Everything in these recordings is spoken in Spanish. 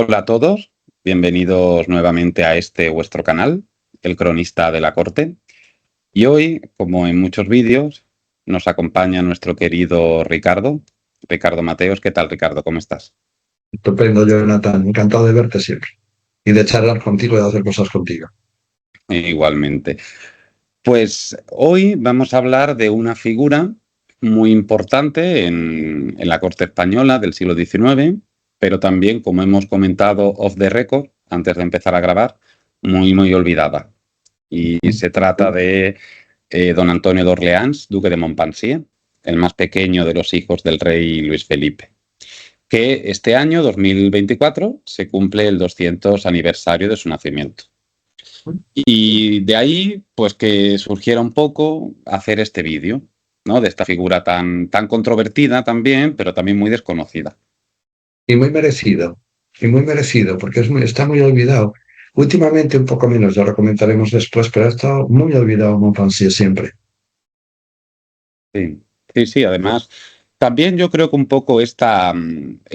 Hola a todos, bienvenidos nuevamente a este vuestro canal, El Cronista de la Corte. Y hoy, como en muchos vídeos, nos acompaña nuestro querido Ricardo Mateos. ¿Qué tal, Ricardo? ¿Cómo estás? Estupendo, Jonathan. Encantado de verte siempre. Y de charlar contigo y de hacer cosas contigo. Igualmente. Pues hoy vamos a hablar de una figura muy importante en la Corte española del siglo XIX, pero también, como hemos comentado off the record, antes de empezar a grabar, muy olvidada. Y se trata de don Antonio de Orleans, duque de Montpensier, el más pequeño de los hijos del rey Luis Felipe, que este año, 2024, se cumple el 200 aniversario de su nacimiento. Y de ahí, pues que surgiera un poco hacer este vídeo, ¿no? De esta figura tan controvertida también, pero también muy desconocida. Y muy merecido, porque está muy olvidado. Últimamente un poco menos, ya lo comentaremos después, pero ha estado muy olvidado Montpensier siempre. Sí, sí, además, también yo creo que un poco esta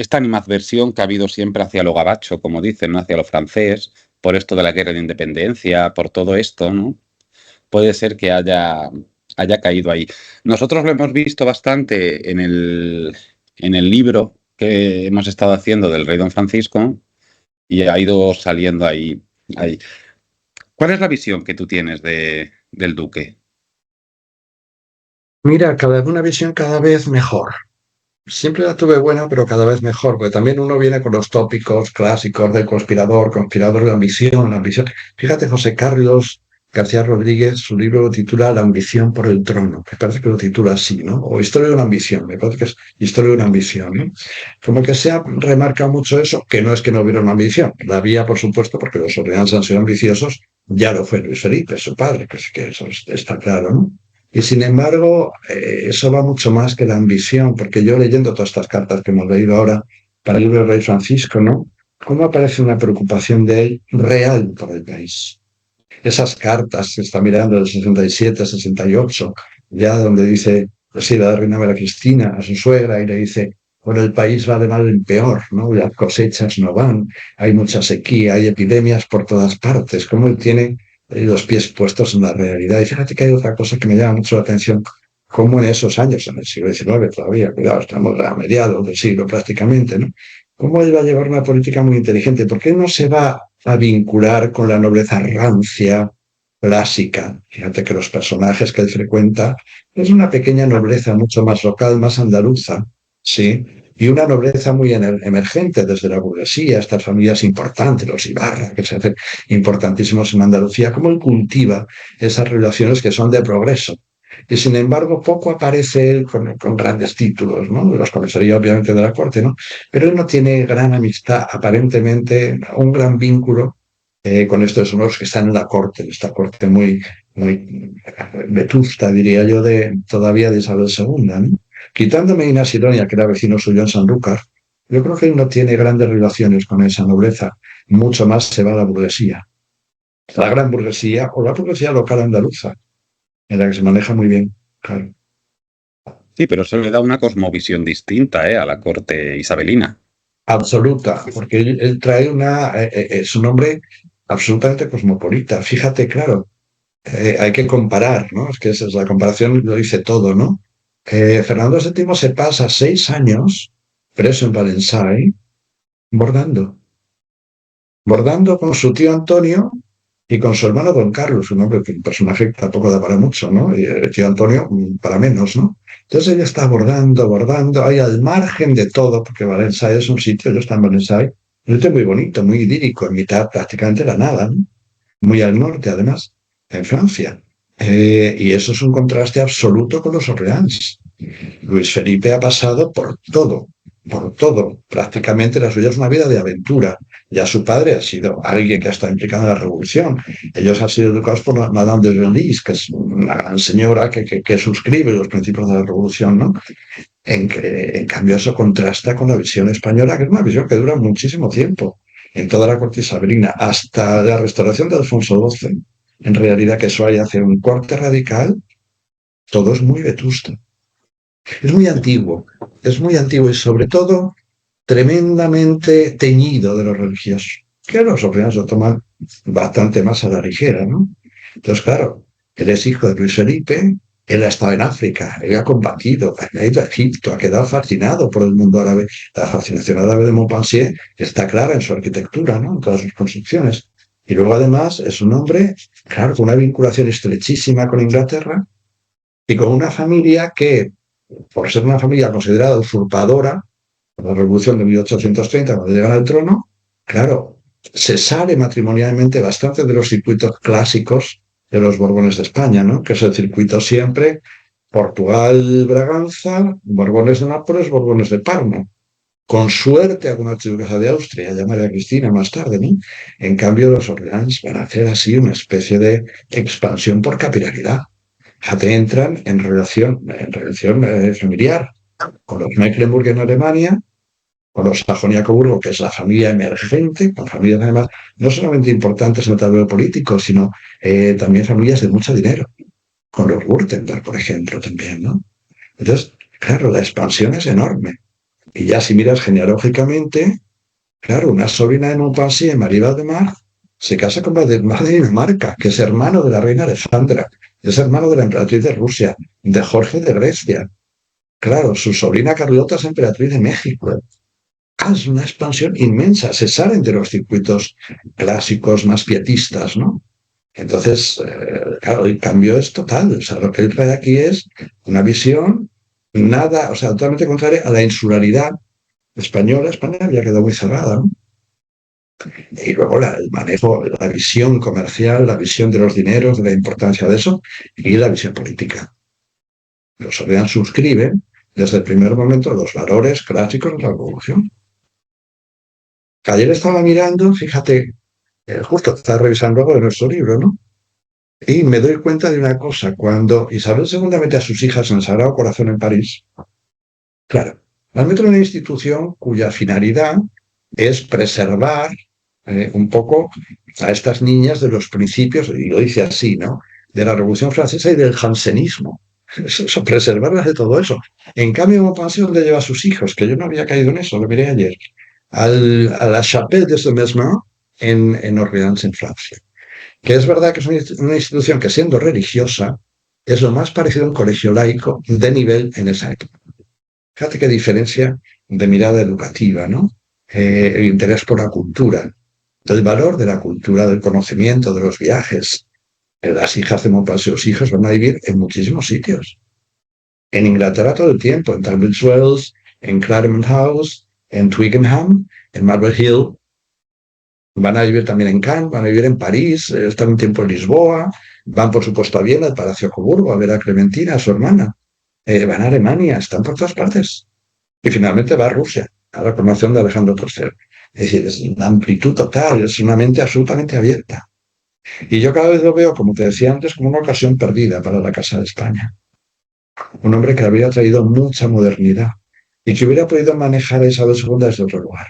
animadversión que ha habido siempre hacia lo gabacho, como dicen, ¿no? Hacia lo francés, por esto de la guerra de independencia, por todo esto, ¿no? Puede ser que haya caído ahí. Nosotros lo hemos visto bastante en el libro que hemos estado haciendo del rey Don Francisco y ha ido saliendo ahí. ¿Cuál es la visión que tú tienes del duque? Mira, una visión cada vez mejor. Siempre la tuve buena, pero cada vez mejor, porque también uno viene con los tópicos clásicos del conspirador de ambición, la ambición. Fíjate, José Carlos García Rodríguez, su libro lo titula La ambición por el trono, me parece que lo titula así, ¿no? O Historia de una ambición, me parece que es Historia de una ambición, ¿no? Como que se ha remarcado mucho eso, que no es que no hubiera una ambición, la había, por supuesto, porque los Orleans han sido ambiciosos, ya lo fue Luis Felipe, su padre, que eso está claro, ¿no? Y sin embargo, eso va mucho más que la ambición, porque yo leyendo todas estas cartas que hemos leído ahora para el libro del rey Francisco, ¿no? ¿Cómo aparece una preocupación de él real por el país? Esas cartas que está mirando del 67, 68, ya donde dice, pues sí, la reina María Cristina a su suegra y le dice, bueno, el país va de mal en peor, ¿no? Las cosechas no van, hay mucha sequía, hay epidemias por todas partes. ¿Cómo él tiene los pies puestos en la realidad? Y fíjate que hay otra cosa que me llama mucho la atención, como en esos años, en el siglo XIX todavía, cuidado, estamos a mediados del siglo prácticamente, ¿no? ¿Cómo él va a llevar una política muy inteligente? ¿Por qué no se va a vincular con la nobleza rancia, clásica? Fíjate que los personajes que él frecuenta es una pequeña nobleza mucho más local, más andaluza, ¿sí? Y una nobleza muy emergente desde la burguesía, estas familias importantes, los Ibarra, que se hacen importantísimos en Andalucía. ¿Cómo él cultiva esas relaciones que son de progreso? Y sin embargo, poco aparece él con grandes títulos, ¿no? Los conocería obviamente de la corte, ¿no? Pero él no tiene gran amistad, aparentemente, un gran vínculo con estos hombres que están en la corte, esta corte muy vetusta, diría yo, todavía de Isabel II, ¿no? Quitando Medina Sidonia, que era vecino suyo en Sanlúcar, yo creo que él no tiene grandes relaciones con esa nobleza, mucho más se va a la burguesía, la gran burguesía o la burguesía local andaluza, en la que se maneja muy bien, claro. Sí, pero eso le da una cosmovisión distinta, a la corte isabelina. Absoluta, porque él trae es un hombre absolutamente cosmopolita. Fíjate, claro, hay que comparar, ¿no? Es que esa es la comparación, lo dice todo, ¿no? Fernando VII se pasa 6 años preso en Valensay bordando, bordando con su tío Antonio y con su hermano Don Carlos, un hombre que un personaje que tampoco da para mucho, ¿no? Y el tío Antonio para menos, ¿no? Entonces ella está bordando, ahí al margen de todo, porque Valensay es un sitio, yo está en Valensay, un sitio muy bonito, muy idílico, en mitad prácticamente de la nada, ¿no? Muy al norte, además, en Francia. Y eso es un contraste absoluto con los Orleans. Luis Felipe ha pasado por todo. Prácticamente la suya es una vida de aventura. Ya su padre ha sido alguien que ha estado implicado en la revolución. Ellos han sido educados por Madame de Genlis, que es una gran señora que suscribe los principios de la revolución, ¿no? En cambio, eso contrasta con la visión española, que es una visión que dura muchísimo tiempo, en toda la corte isabelina, hasta la restauración de Alfonso XII. En realidad, que eso haya hace un corte radical, todo es muy vetusto. Es muy antiguo y sobre todo tremendamente teñido de lo religioso, que los Orleans lo toman bastante más a la ligera, ¿no? Entonces, claro, él es hijo de Luis Felipe, él ha estado en África, él ha combatido, ha ido a Egipto, ha quedado fascinado por el mundo árabe. La fascinación árabe de Montpensier está clara en su arquitectura, ¿no? En todas sus construcciones. Y luego, además, es un hombre, claro, con una vinculación estrechísima con Inglaterra y con una familia que, por ser una familia considerada usurpadora, la Revolución de 1830, cuando llegan al trono, claro, se sale matrimonialmente bastante de los circuitos clásicos de los Borbones de España, ¿no? Que es el circuito siempre Portugal-Braganza, Borbones de Nápoles, Borbones de Parma. Con suerte alguna archiduquesa de Austria, ya María Cristina más tarde, ¿no? En cambio, los Orleans van a hacer así una especie de expansión por capilaridad. Ya te entran en relación familiar con los Mecklenburg en Alemania, con los Sajonia-Coburgo, que es la familia emergente, con familias además no solamente importantes en el tablero político, sino también familias de mucho dinero, con los Württemberg, por ejemplo, también, ¿no? Entonces, claro, la expansión es enorme. Y ya si miras genealógicamente, claro, una sobrina de Montpensier, Marie Valdemar, se casa con Valdemar de Dinamarca, que es hermano de la reina Alejandra, es hermano de la emperatriz de Rusia, de Jorge de Grecia. Claro, su sobrina Carlota es emperatriz de México. Es una expansión inmensa, se salen de los circuitos clásicos más pietistas, ¿no? Entonces, claro, el cambio es total. O sea, lo que él trae aquí es una visión nada, o sea, totalmente contraria a la insularidad española. España había quedado muy cerrada, ¿no? Y luego el manejo, la visión comercial, la visión de los dineros, de la importancia de eso, y la visión política. Los Orleans suscriben desde el primer momento los valores clásicos de la Revolución. Ayer estaba mirando, fíjate, justo estaba revisando algo de nuestro libro, ¿no? Y me doy cuenta de una cosa, cuando Isabel II mete a sus hijas en el Sagrado Corazón en París, claro, las mete en una institución cuya finalidad es preservar un poco a estas niñas de los principios, y lo dice así, ¿no? De la Revolución Francesa y del jansenismo. Eso, preservarlas de todo eso. En cambio, Montpensier, ¿dónde lleva a sus hijos? Que yo no había caído en eso, lo miré ayer. A la Chapelle de Saint-Mesmin en Orleans, en Francia. Que es verdad que es una institución que, siendo religiosa, es lo más parecido a un colegio laico de nivel en esa época. Fíjate qué diferencia de mirada educativa, ¿no? El interés por la cultura, el valor de la cultura, del conocimiento, de los viajes. Las hijas de Montpensier, los hijos van a vivir en muchísimos sitios. En Inglaterra todo el tiempo, en Tunbridge Wells, en Claremont House, en Twickenham, en Marble Hill. Van a vivir también en Cannes, van a vivir en París, están un tiempo en Lisboa, van por supuesto a Viena, al Palacio Coburgo, a ver a Clementina, a su hermana. Van a Alemania, están por todas partes. Y finalmente va a Rusia, a la coronación de Alejandro III. Es decir, es una amplitud total, es una mente absolutamente abierta. Y yo cada vez lo veo, como te decía antes, como una ocasión perdida para la Casa de España. Un hombre que habría traído mucha modernidad y que hubiera podido manejar a Isabel II desde otro lugar.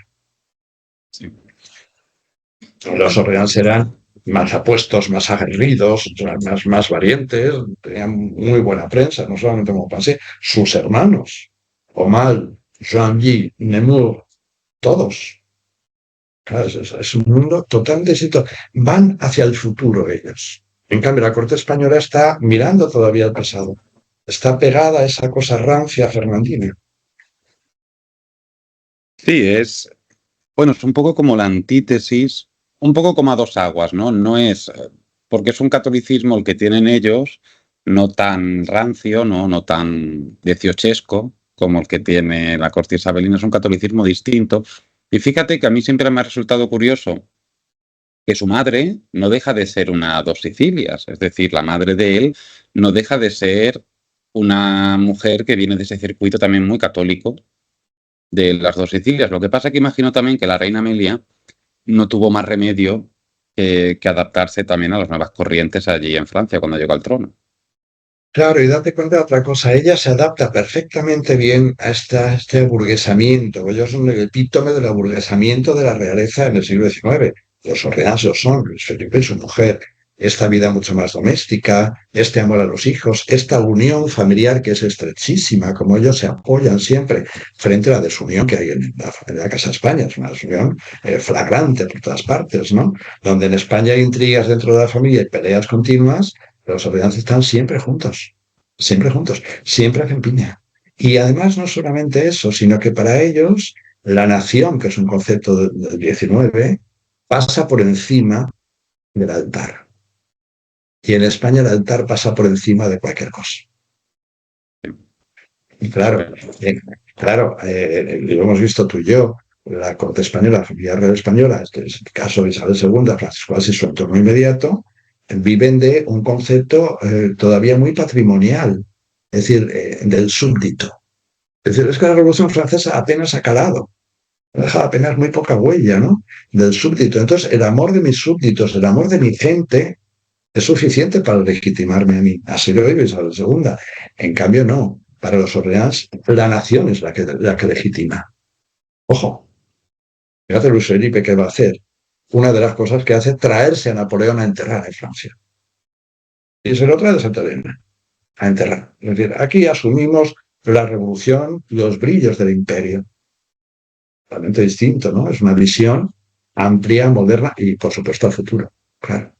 Sí. Los Orleans serán más apuestos, más aguerridos, más valientes, tenían muy buena prensa, no solamente Montpensier, sus hermanos, Aumale, Joinville, Nemours, todos. Claro, es un mundo totalmente distinto. Van hacia el futuro ellos. En cambio, la corte española está mirando todavía al pasado. Está pegada a esa cosa rancia fernandina. Sí, bueno, es un poco como la antítesis, un poco como a dos aguas, ¿no? No es, porque es un catolicismo el que tienen ellos, no tan rancio, no tan dieciochesco como el que tiene la corte isabelina, es un catolicismo distinto. Y fíjate que a mí siempre me ha resultado curioso que su madre no deja de ser una dos Sicilias, es decir, la madre de él no deja de ser una mujer que viene de ese circuito también muy católico de las dos Sicilias. Lo que pasa es que imagino también que la reina Amelia no tuvo más remedio que adaptarse también a las nuevas corrientes allí en Francia cuando llegó al trono. Claro, y date cuenta de otra cosa, ella se adapta perfectamente bien a este aburguesamiento. Ellos son el epítome del aburguesamiento de la realeza en el siglo XIX. Los Orleans lo son, Luis Felipe y su mujer. esta vida mucho más doméstica, este amor a los hijos, esta unión familiar que es estrechísima, como ellos se apoyan siempre frente a la desunión que hay en la Casa España, es una desunión flagrante por todas partes, ¿no? Donde en España hay intrigas dentro de la familia y peleas continuas, los ordenantes están siempre hacen piña. Y además no solamente eso, sino que para ellos la nación, que es un concepto del 19, pasa por encima del altar. Y en España el altar pasa por encima de cualquier cosa. Y claro, lo hemos visto tú y yo, la corte española, la familia real española, este es el caso de Isabel II, Francisco Asís y su entorno inmediato, viven de un concepto todavía muy patrimonial, es decir, del súbdito. Es decir, es que la Revolución Francesa apenas ha calado, deja apenas muy poca huella, ¿no? Del súbdito. Entonces, el amor de mis súbditos, el amor de mi gente, es suficiente para legitimarme a mí. Así lo vive Isabel II. En cambio, no. Para los Orleans, la nación es la que legitima. Ojo, fíjate Luis Felipe qué va a hacer. Una de las cosas que hace es traerse a Napoleón a enterrar en Francia. Y se lo trae de Santa Elena a enterrar. Es decir, aquí asumimos la revolución, los brillos del imperio. Totalmente distinto, ¿no? Es una visión amplia, moderna y, por supuesto, al futuro. Claro.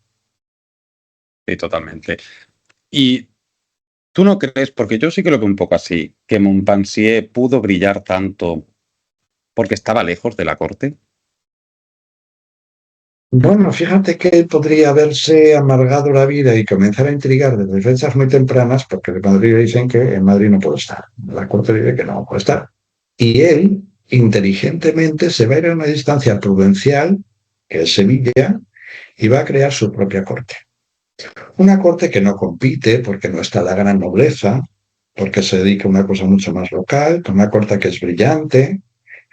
Sí, totalmente. Y tú no crees, porque yo sí que lo veo un poco así, que Montpensier pudo brillar tanto porque estaba lejos de la corte. Bueno, fíjate que él podría haberse amargado la vida y comenzar a intrigar desde fechas muy tempranas, porque de Madrid dicen que en Madrid no puede estar. La corte dice que no puede estar. Y él, inteligentemente, se va a ir a una distancia prudencial, que es Sevilla, y va a crear su propia corte. Una corte que no compite porque no está la gran nobleza, porque se dedica a una cosa mucho más local, una corte que es brillante.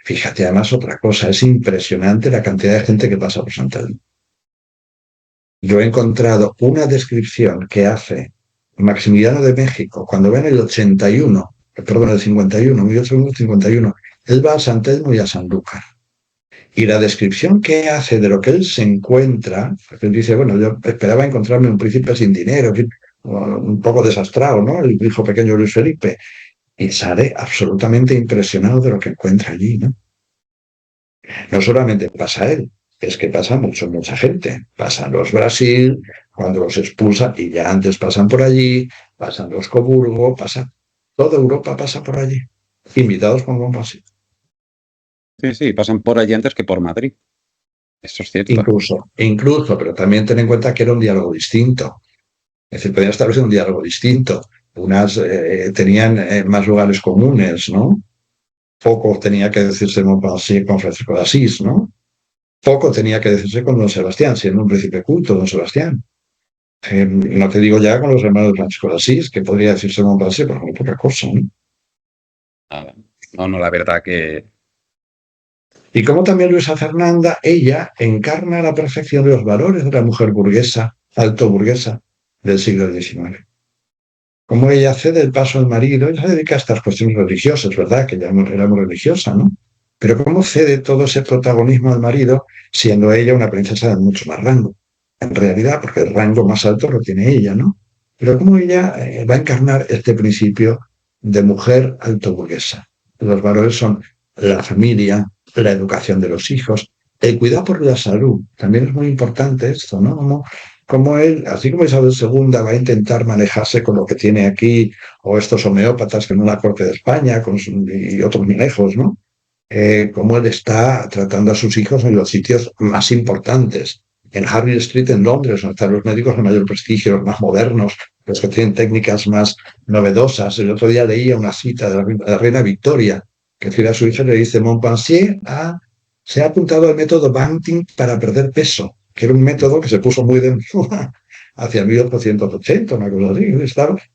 Fíjate, además, otra cosa, es impresionante la cantidad de gente que pasa por Santa Elena. Yo he encontrado una descripción que hace Maximiliano de México cuando va en el 81, perdón, el 51, 1851, él va a San Telmo y a Sanlúcar. Y la descripción que hace de lo que él se encuentra, él dice, bueno, yo esperaba encontrarme un príncipe sin dinero, un poco desastrado, ¿no? El hijo pequeño Luis Felipe. Y sale absolutamente impresionado de lo que encuentra allí, ¿no? No solamente pasa él, es que pasa mucha gente. Pasan los Brasil, cuando los expulsan, y ya antes pasan por allí, pasan los Coburgo, toda Europa pasa por allí, invitados por Montpensier. Sí, sí, pasan por allí antes que por Madrid. Eso es cierto. Incluso, pero también ten en cuenta que era un diálogo distinto. Es decir, podían establecer un diálogo distinto. Unas tenían más lugares comunes, ¿no? Poco tenía que decirse Montpensier con Francisco de Asís, ¿no? Poco tenía que decirse con don Sebastián, siendo un príncipe culto, don Sebastián. No te digo ya con los hermanos de Francisco de Asís, que podría decirse Montpensier, pero muy poca cosa, ¿no? Nada. No, no, la verdad que... Y como también Luisa Fernanda, ella encarna a la perfección los valores de la mujer burguesa, alto burguesa, del siglo XIX. Como ella cede el paso al marido, ella se dedica a estas cuestiones religiosas, ¿verdad? Que ya era muy religiosa, ¿no? Pero cómo cede todo ese protagonismo al marido, siendo ella una princesa de mucho más rango. En realidad, porque el rango más alto lo tiene ella, ¿no? Pero cómo ella va a encarnar este principio de mujer alto burguesa. Los valores son la familia, la educación de los hijos, el cuidado por la salud. También es muy importante esto, ¿no? Como él, así como Isabel II va a intentar manejarse con lo que tiene aquí, o estos homeópatas que no la corte de España, y otros muy lejos, ¿no? Cómo él está tratando a sus hijos en los sitios más importantes. En Harley Street, en Londres, donde están los médicos de mayor prestigio, los más modernos, los que tienen técnicas más novedosas. El otro día leía una cita de la reina Victoria, que a su hija le dice, Montpensier se ha apuntado al método Banting para perder peso, que era un método que se puso muy de moda hacia 1880, una cosa así.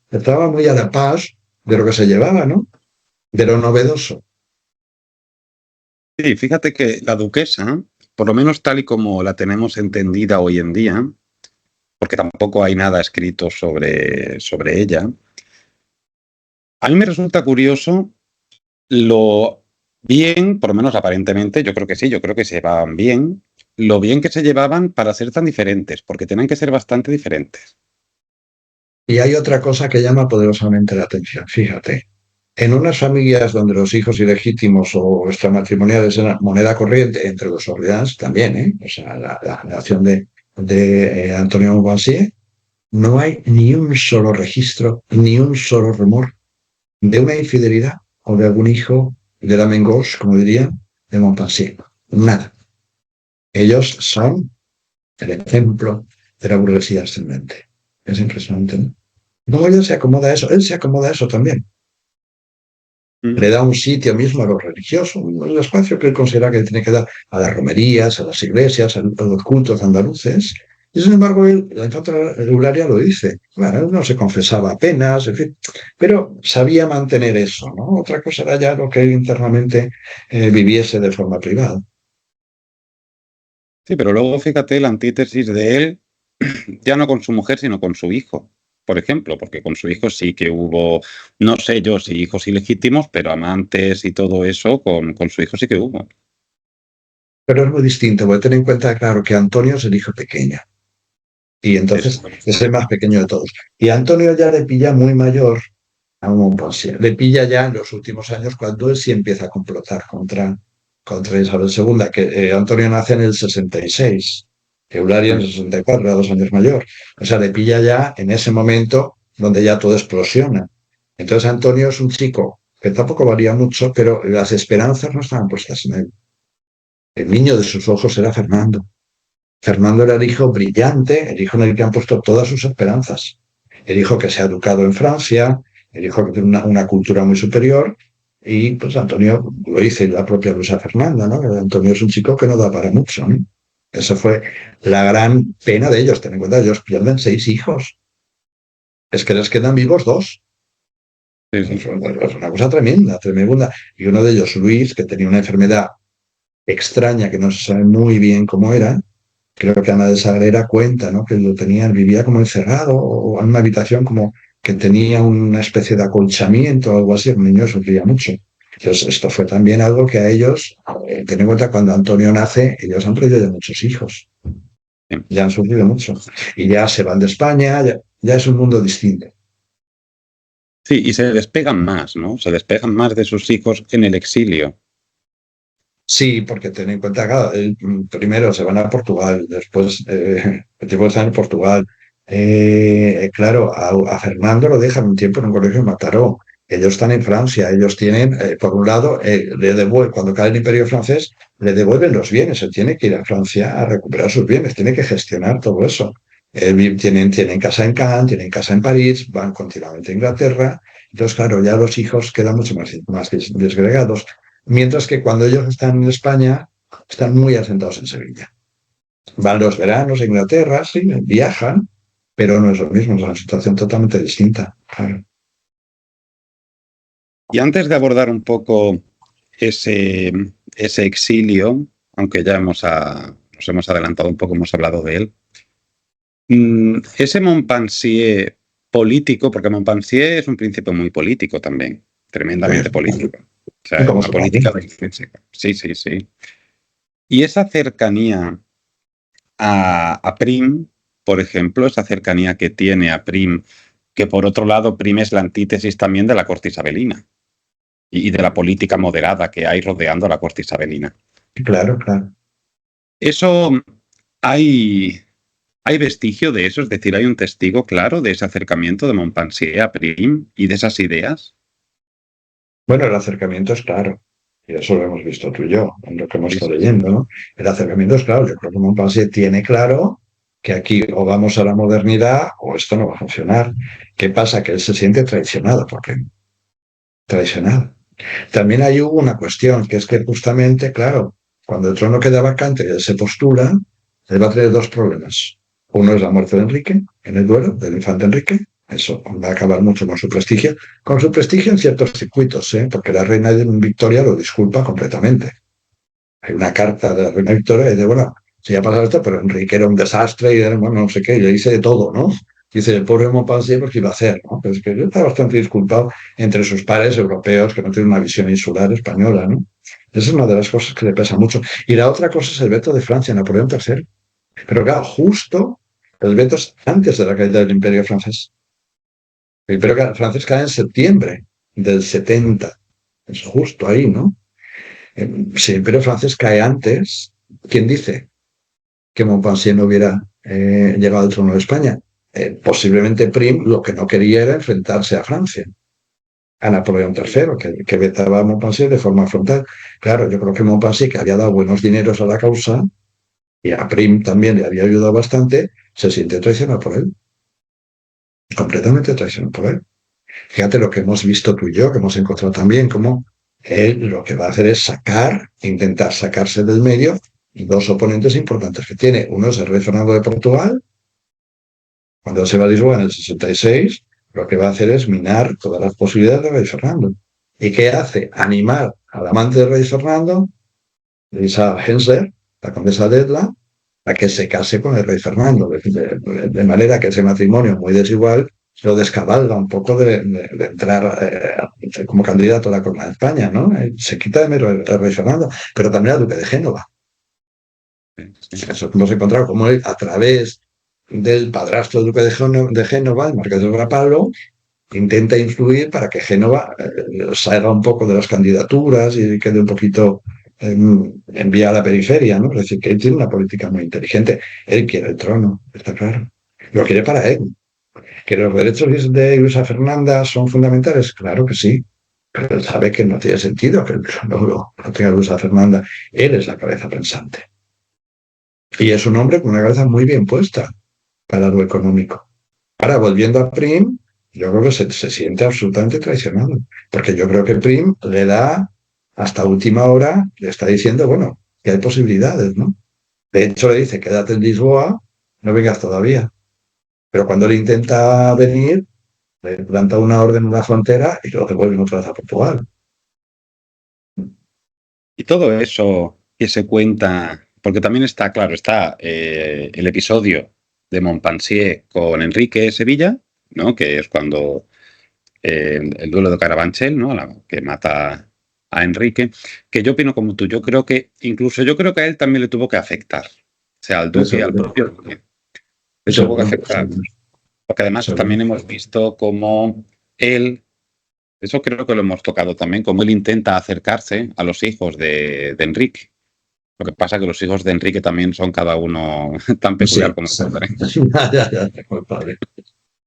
Estaba muy a la paz de lo que se llevaba, ¿no? De lo novedoso. Sí, fíjate que la duquesa, por lo menos tal y como la tenemos entendida hoy en día, porque tampoco hay nada escrito sobre ella, a mí me resulta curioso lo bien, por lo menos aparentemente, yo creo que sí, yo creo que se van bien, lo bien que se llevaban para ser tan diferentes, porque tenían que ser bastante diferentes. Y hay otra cosa que llama poderosamente la atención, fíjate. En unas familias donde los hijos ilegítimos o extramatrimoniales eran moneda corriente, entre los Orleans también, ¿eh? O sea, la generación de Antonio Montpensier, no hay ni un solo registro, ni un solo rumor de una infidelidad o de algún hijo de la Mengos, como dirían, de Montpensier. Nada. Ellos son el ejemplo de la burguesía ascendente. Es impresionante, ¿no? Luego ella se acomoda a eso, él se acomoda a eso también. Le da un sitio mismo a lo religioso, un espacio que él considera que tiene que dar a las romerías, a las iglesias, a los cultos andaluces. Y sin embargo, él, la infanta Eulalia lo dice. Bueno, él no se confesaba apenas, en fin, pero sabía mantener eso, ¿no? Otra cosa era ya lo que él internamente viviese de forma privada. Sí, pero luego fíjate la antítesis de él, ya no con su mujer, sino con su hijo, por ejemplo, porque con su hijo sí que hubo, no sé yo si hijos ilegítimos, pero amantes y todo eso, con su hijo sí que hubo. Pero es muy distinto, porque ten en cuenta, claro, que Antonio es el hijo pequeño. Y Eso. entonces es el más pequeño de todos. Y a Antonio ya le pilla muy mayor a Montpensier. Le pilla ya en los últimos años cuando él sí empieza a complotar contra Isabel II, que Antonio nace en el 66, Eulalia en el 64, era 2 años mayor. O sea, le pilla ya en ese momento donde ya todo explosiona. Entonces Antonio es un chico que tampoco valía mucho, pero las esperanzas no estaban puestas en él. El niño de sus ojos era Fernando. Fernando era el hijo brillante, el hijo en el que han puesto todas sus esperanzas. El hijo que se ha educado en Francia, el hijo que tiene una cultura muy superior. Y pues Antonio lo dice la propia Luisa Fernanda, ¿no? Antonio es un chico que no da para mucho, ¿no? Esa fue la gran pena de ellos. Ten en cuenta, ellos pierden 6 hijos. Es que les quedan vivos 2. Sí, Es sí. una cosa tremenda, tremenda. Y uno de ellos, Luis, que tenía una enfermedad extraña que no se sabe muy bien cómo era, creo que Ana de Sagrera cuenta, ¿no? Que lo tenía, vivía como encerrado o en una habitación como que tenía una especie de acolchamiento o algo así, el niño sufría mucho. Entonces, esto fue también algo que a ellos, ten en cuenta, cuando Antonio nace, ellos han perdido ya muchos hijos, Sí. ya han sufrido mucho. Y ya se van de España, ya es un mundo distinto. Sí, y se despegan más, ¿no? Se despegan más de sus hijos en el exilio. Sí, porque ten en cuenta que primero se van a Portugal, después están en Portugal. Claro, a Fernando lo dejan un tiempo en un colegio en Mataró. Ellos están en Francia, ellos tienen, por un lado, cuando cae el Imperio francés, le devuelven los bienes. Él tiene que ir a Francia a recuperar sus bienes, tiene que gestionar todo eso. Tienen casa en Cannes, tienen casa en París, van continuamente a Inglaterra. Entonces, claro, ya los hijos quedan mucho más desgregados. Mientras que cuando ellos están en España, están muy asentados en Sevilla. Van los veranos a Inglaterra, sí, viajan, pero no es lo mismo, es una situación totalmente distinta. Claro. Y antes de abordar un poco ese, ese exilio, aunque ya nos hemos adelantado un poco, hemos hablado de él, ese Montpensier político, porque Montpensier es un príncipe muy político también, tremendamente político. O sea, es Como una su padre. política de intrínseca. Sí, sí, sí. Y esa cercanía a Prim, por ejemplo, esa cercanía que tiene a Prim, que por otro lado Prim es la antítesis también de la corte isabelina y de la política moderada que hay rodeando a la corte isabelina. Claro, claro. Eso hay, hay vestigio de eso, es decir, hay un testigo claro de ese acercamiento de Montpensier a Prim y de esas ideas. Bueno, el acercamiento es claro. Y eso lo hemos visto tú y yo, en lo que hemos Sí, estado sí, sí. leyendo, ¿no? El acercamiento es claro. Yo creo que Montpensier tiene claro que aquí o vamos a la modernidad o esto no va a funcionar. ¿Qué pasa? Que él se siente traicionado, porque traicionado. También hay hubo una cuestión, que es que justamente, claro, cuando el trono queda vacante y él se postula, él va a tener 2 problemas. Uno es la muerte de Enrique, en el duelo del infante Enrique. Eso va a acabar mucho con su prestigio en ciertos circuitos, ¿eh? Porque la reina Victoria lo disculpa completamente. Hay una carta de la reina Victoria y dice, bueno, si ya pasa esto, pero Enrique era un desastre y era, bueno, no sé qué, y le dice de todo, ¿no? Dice, el pobre Montpensier, pues, ¿qué iba a hacer? ¿No? Pero es que está bastante disculpado entre sus pares europeos que no tienen una visión insular española, ¿no? Esa es una de las cosas que le pesa mucho. Y la otra cosa es el veto de Francia, Napoleón III. Pero claro, justo el veto es antes de la caída del Imperio francés. El Imperio francés cae en septiembre del 70. Es justo ahí, ¿no? Si el Imperio francés cae antes, ¿quién dice que Montpensier no hubiera llegado al trono de España? Posiblemente Prim lo que no quería era enfrentarse a Francia, a Napoleón III, que vetaba a Montpensier de forma frontal. Claro, yo creo que Montpensier, que había dado buenos dineros a la causa, y a Prim también le había ayudado bastante, se siente traicionado por él, completamente traicionado por él. Fíjate lo que hemos visto tú y yo, que hemos encontrado también, como él lo que va a hacer es intentar sacarse del medio dos oponentes importantes que tiene. Uno es el rey Fernando de Portugal, cuando se va a Lisboa en el 66, lo que va a hacer es minar todas las posibilidades del rey Fernando. ¿Y qué hace? Animar al amante del rey Fernando, Elisa Hensler, la condesa de Edla, a que se case con el rey Fernando, de manera que ese matrimonio muy desigual lo descabalga un poco de entrar como candidato a la corona de España, ¿no? Se quita de mero el rey Fernando, pero también al duque de Génova. Eso hemos encontrado como él, a través del padrastro del duque de Génova, el marqués de Rapallo, intenta influir para que Génova salga un poco de las candidaturas y quede un poquito envía a la periferia, ¿no? Es decir, que él tiene una política muy inteligente. Él quiere el trono, está claro. Lo quiere para él. ¿Que los derechos de Luisa Fernanda son fundamentales? Claro que sí. Pero él sabe que no tiene sentido que el trono lo tenga Luisa Fernanda. Él es la cabeza pensante. Y es un hombre con una cabeza muy bien puesta para lo económico. Ahora, volviendo a Prim, yo creo que se siente absolutamente traicionado, porque yo creo que Prim le da, hasta última hora, le está diciendo, bueno, que hay posibilidades, ¿no? De hecho, le dice, quédate en Lisboa, no vengas todavía. Pero cuando le intenta venir, le planta una orden en la frontera y lo devuelven otra vez a Portugal. Y todo eso que se cuenta, porque también está, claro, está el episodio de Montpensier con Enrique Sevilla, ¿no? Que es cuando el duelo de Carabanchel, ¿no? Que mata a Enrique, que yo opino como tú, yo creo que a él también le tuvo que afectar, o sea, al duque, al propio duque, le Eso, tuvo que afectar, porque además también hemos visto cómo él, eso creo que lo hemos tocado también, cómo él intenta acercarse a los hijos de Enrique. Lo que pasa es que los hijos de Enrique también son cada uno tan peculiar como el padre. Como el padre.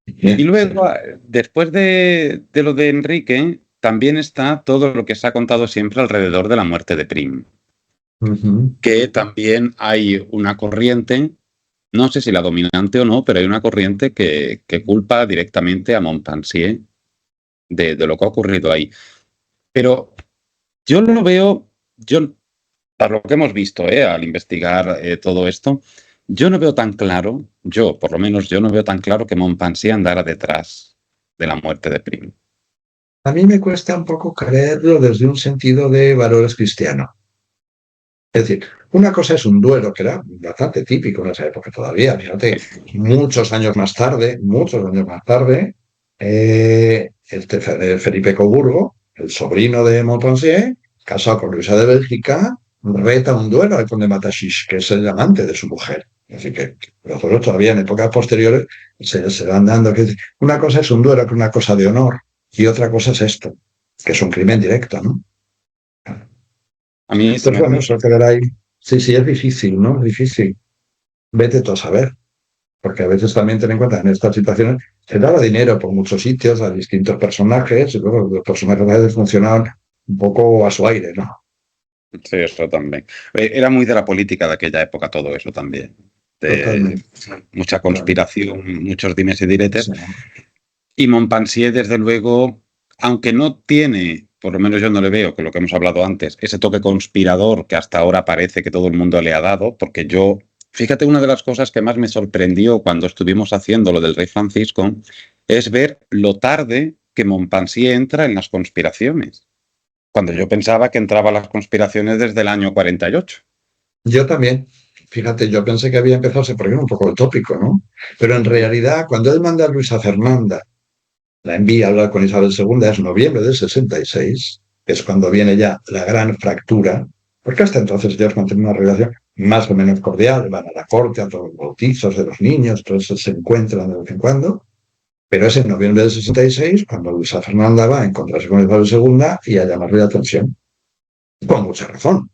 Y luego, después de lo de Enrique, también está todo lo que se ha contado siempre alrededor de la muerte de Prim. Que también hay una corriente, no sé si la dominante o no, pero hay una corriente que culpa directamente a Montpensier de lo que ha ocurrido ahí. Pero yo lo veo, para lo que hemos visto al investigar todo esto, yo no veo tan claro, por lo menos yo no veo tan claro que Montpensier andara detrás de la muerte de Prim. A mí me cuesta un poco creerlo desde un sentido de valores cristianos. Es decir, una cosa es un duelo, que era bastante típico en esa época todavía. Fíjate, muchos años más tarde, Felipe Coburgo, el sobrino de Montpensier, casado con Luisa de Bélgica, reta un duelo al conde Matachich, que es el amante de su mujer. Es decir, que los duelos todavía en épocas posteriores se van dando. Que una cosa es un duelo, que es una cosa de honor, y otra cosa es esto, que es un crimen directo, ¿no? A mí se Entonces, me hace bueno, muy... eso quedará ahí. Sí, sí, es difícil, ¿no? Es difícil. Vete tú a saber. Porque a veces también ten en cuenta, en estas situaciones, se daba dinero por muchos sitios a distintos personajes, y luego los personajes a veces funcionaban un poco a su aire, ¿no? Sí, eso también. Era muy de la política de aquella época todo eso también. De Totalmente. mucha Totalmente. conspiración, muchos dimes y diretes. Sí. Y Montpensier, desde luego, aunque no tiene, por lo menos yo no le veo, que lo que hemos hablado antes, ese toque conspirador que hasta ahora parece que todo el mundo le ha dado, porque fíjate, una de las cosas que más me sorprendió cuando estuvimos haciendo lo del rey Francisco, es ver lo tarde que Montpensier entra en las conspiraciones, cuando yo pensaba que entraba a las conspiraciones desde el año 48. Yo también. fíjate, yo pensé que había empezado, se pone un poco el tópico, ¿no? Pero en realidad, cuando él manda a Luisa Fernanda, la envía a hablar con Isabel II, es noviembre del 66, que es cuando viene ya la gran fractura, porque hasta entonces ellos mantienen una relación más o menos cordial, van a la corte, a todos los bautizos de los niños, entonces se encuentran de vez en cuando, pero es en noviembre del 66 cuando Luisa Fernanda va a encontrarse con Isabel II y a llamarle la atención, con mucha razón.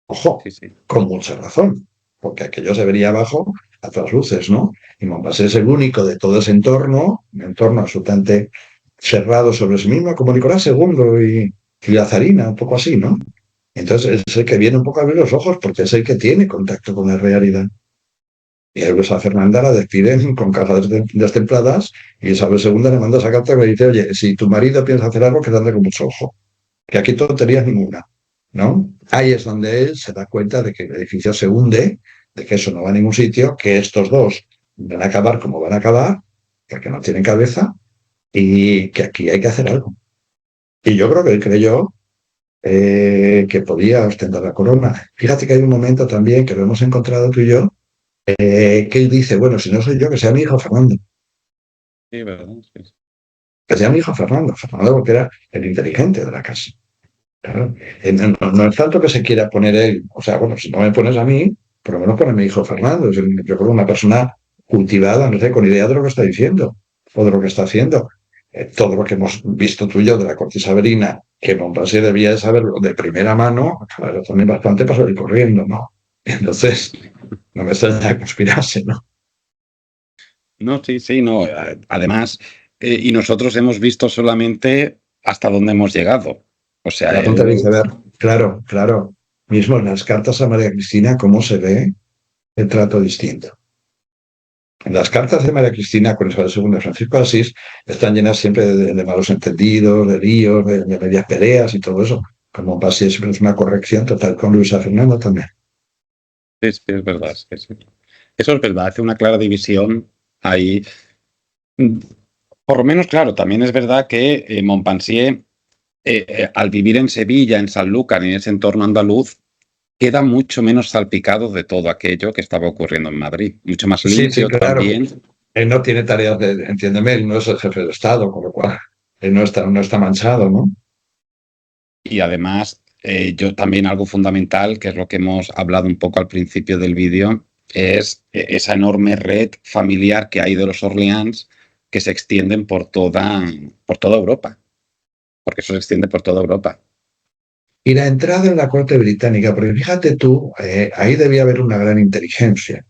Ojo, Sí, sí. con mucha razón, porque aquello se vería abajo a todas luces, ¿no? Y Montpensier es el único de todo ese entorno, un entorno absolutamente cerrado sobre sí mismo, como Nicolás II y Lazarina, un poco así, ¿no? Entonces es el que viene un poco a abrir los ojos porque es el que tiene contacto con la realidad. Y a Fernanda la despiden con cajas destempladas y Isabel II le manda esa carta que le dice, oye, si tu marido piensa hacer algo, que ande con mucho ojo, que aquí tonterías ninguna, ¿no? Ahí es donde él se da cuenta de que el edificio se hunde, de que eso no va a ningún sitio, que estos dos van a acabar como van a acabar, porque no tienen cabeza, y que aquí hay que hacer algo. Y yo creo que él creyó que podía ostentar la corona. Fíjate que hay un momento también que lo hemos encontrado tú y yo, que él dice, bueno, si no soy yo, que sea mi hijo Fernando. Sí, ¿verdad? Sí. Que sea mi hijo Fernando. Fernando porque era el inteligente de la casa. Claro. No es tanto que se quiera poner él, o sea, bueno, si no me pones a mí, por lo menos pone a mi hijo Fernando. Yo creo que una persona cultivada, no sé, con idea de lo que está diciendo o de lo que está haciendo. Todo lo que hemos visto tú y yo de la corte isabelina, que Montpensier debía de saberlo de primera mano, claro, también bastante pasó ir corriendo, ¿no? Entonces, no me extraña conspirarse, ¿no? No, sí, sí, no. Además, y nosotros hemos visto solamente hasta dónde hemos llegado. O sea, La punta él, de iceberg, claro, claro. Mismo en las cartas a María Cristina, cómo se ve el trato distinto. Las cartas de María Cristina con Isabel II y Francisco de Asís están llenas siempre de malos entendidos, de líos, de medias peleas y todo eso. Como Bassi siempre es una corrección total con Luisa Fernanda también. sí, es verdad. Sí, sí. Eso es verdad, hace una clara división ahí. Por lo menos, claro, también es verdad que Montpensier, al vivir en Sevilla, en Sanlúcar, en ese entorno andaluz, queda mucho menos salpicado de todo aquello que estaba ocurriendo en Madrid. Mucho más Sí, sí, limpio claro. también. Él no tiene tareas de, entiéndeme, él no es el jefe de Estado, con lo cual él no está manchado, ¿no? Y además, yo también algo fundamental, que es lo que hemos hablado un poco al principio del vídeo, es esa enorme red familiar que hay de los Orleans que se extienden por toda Europa, porque eso se extiende por toda Europa. Y la entrada en la corte británica, porque fíjate tú, ahí debía haber una gran inteligencia,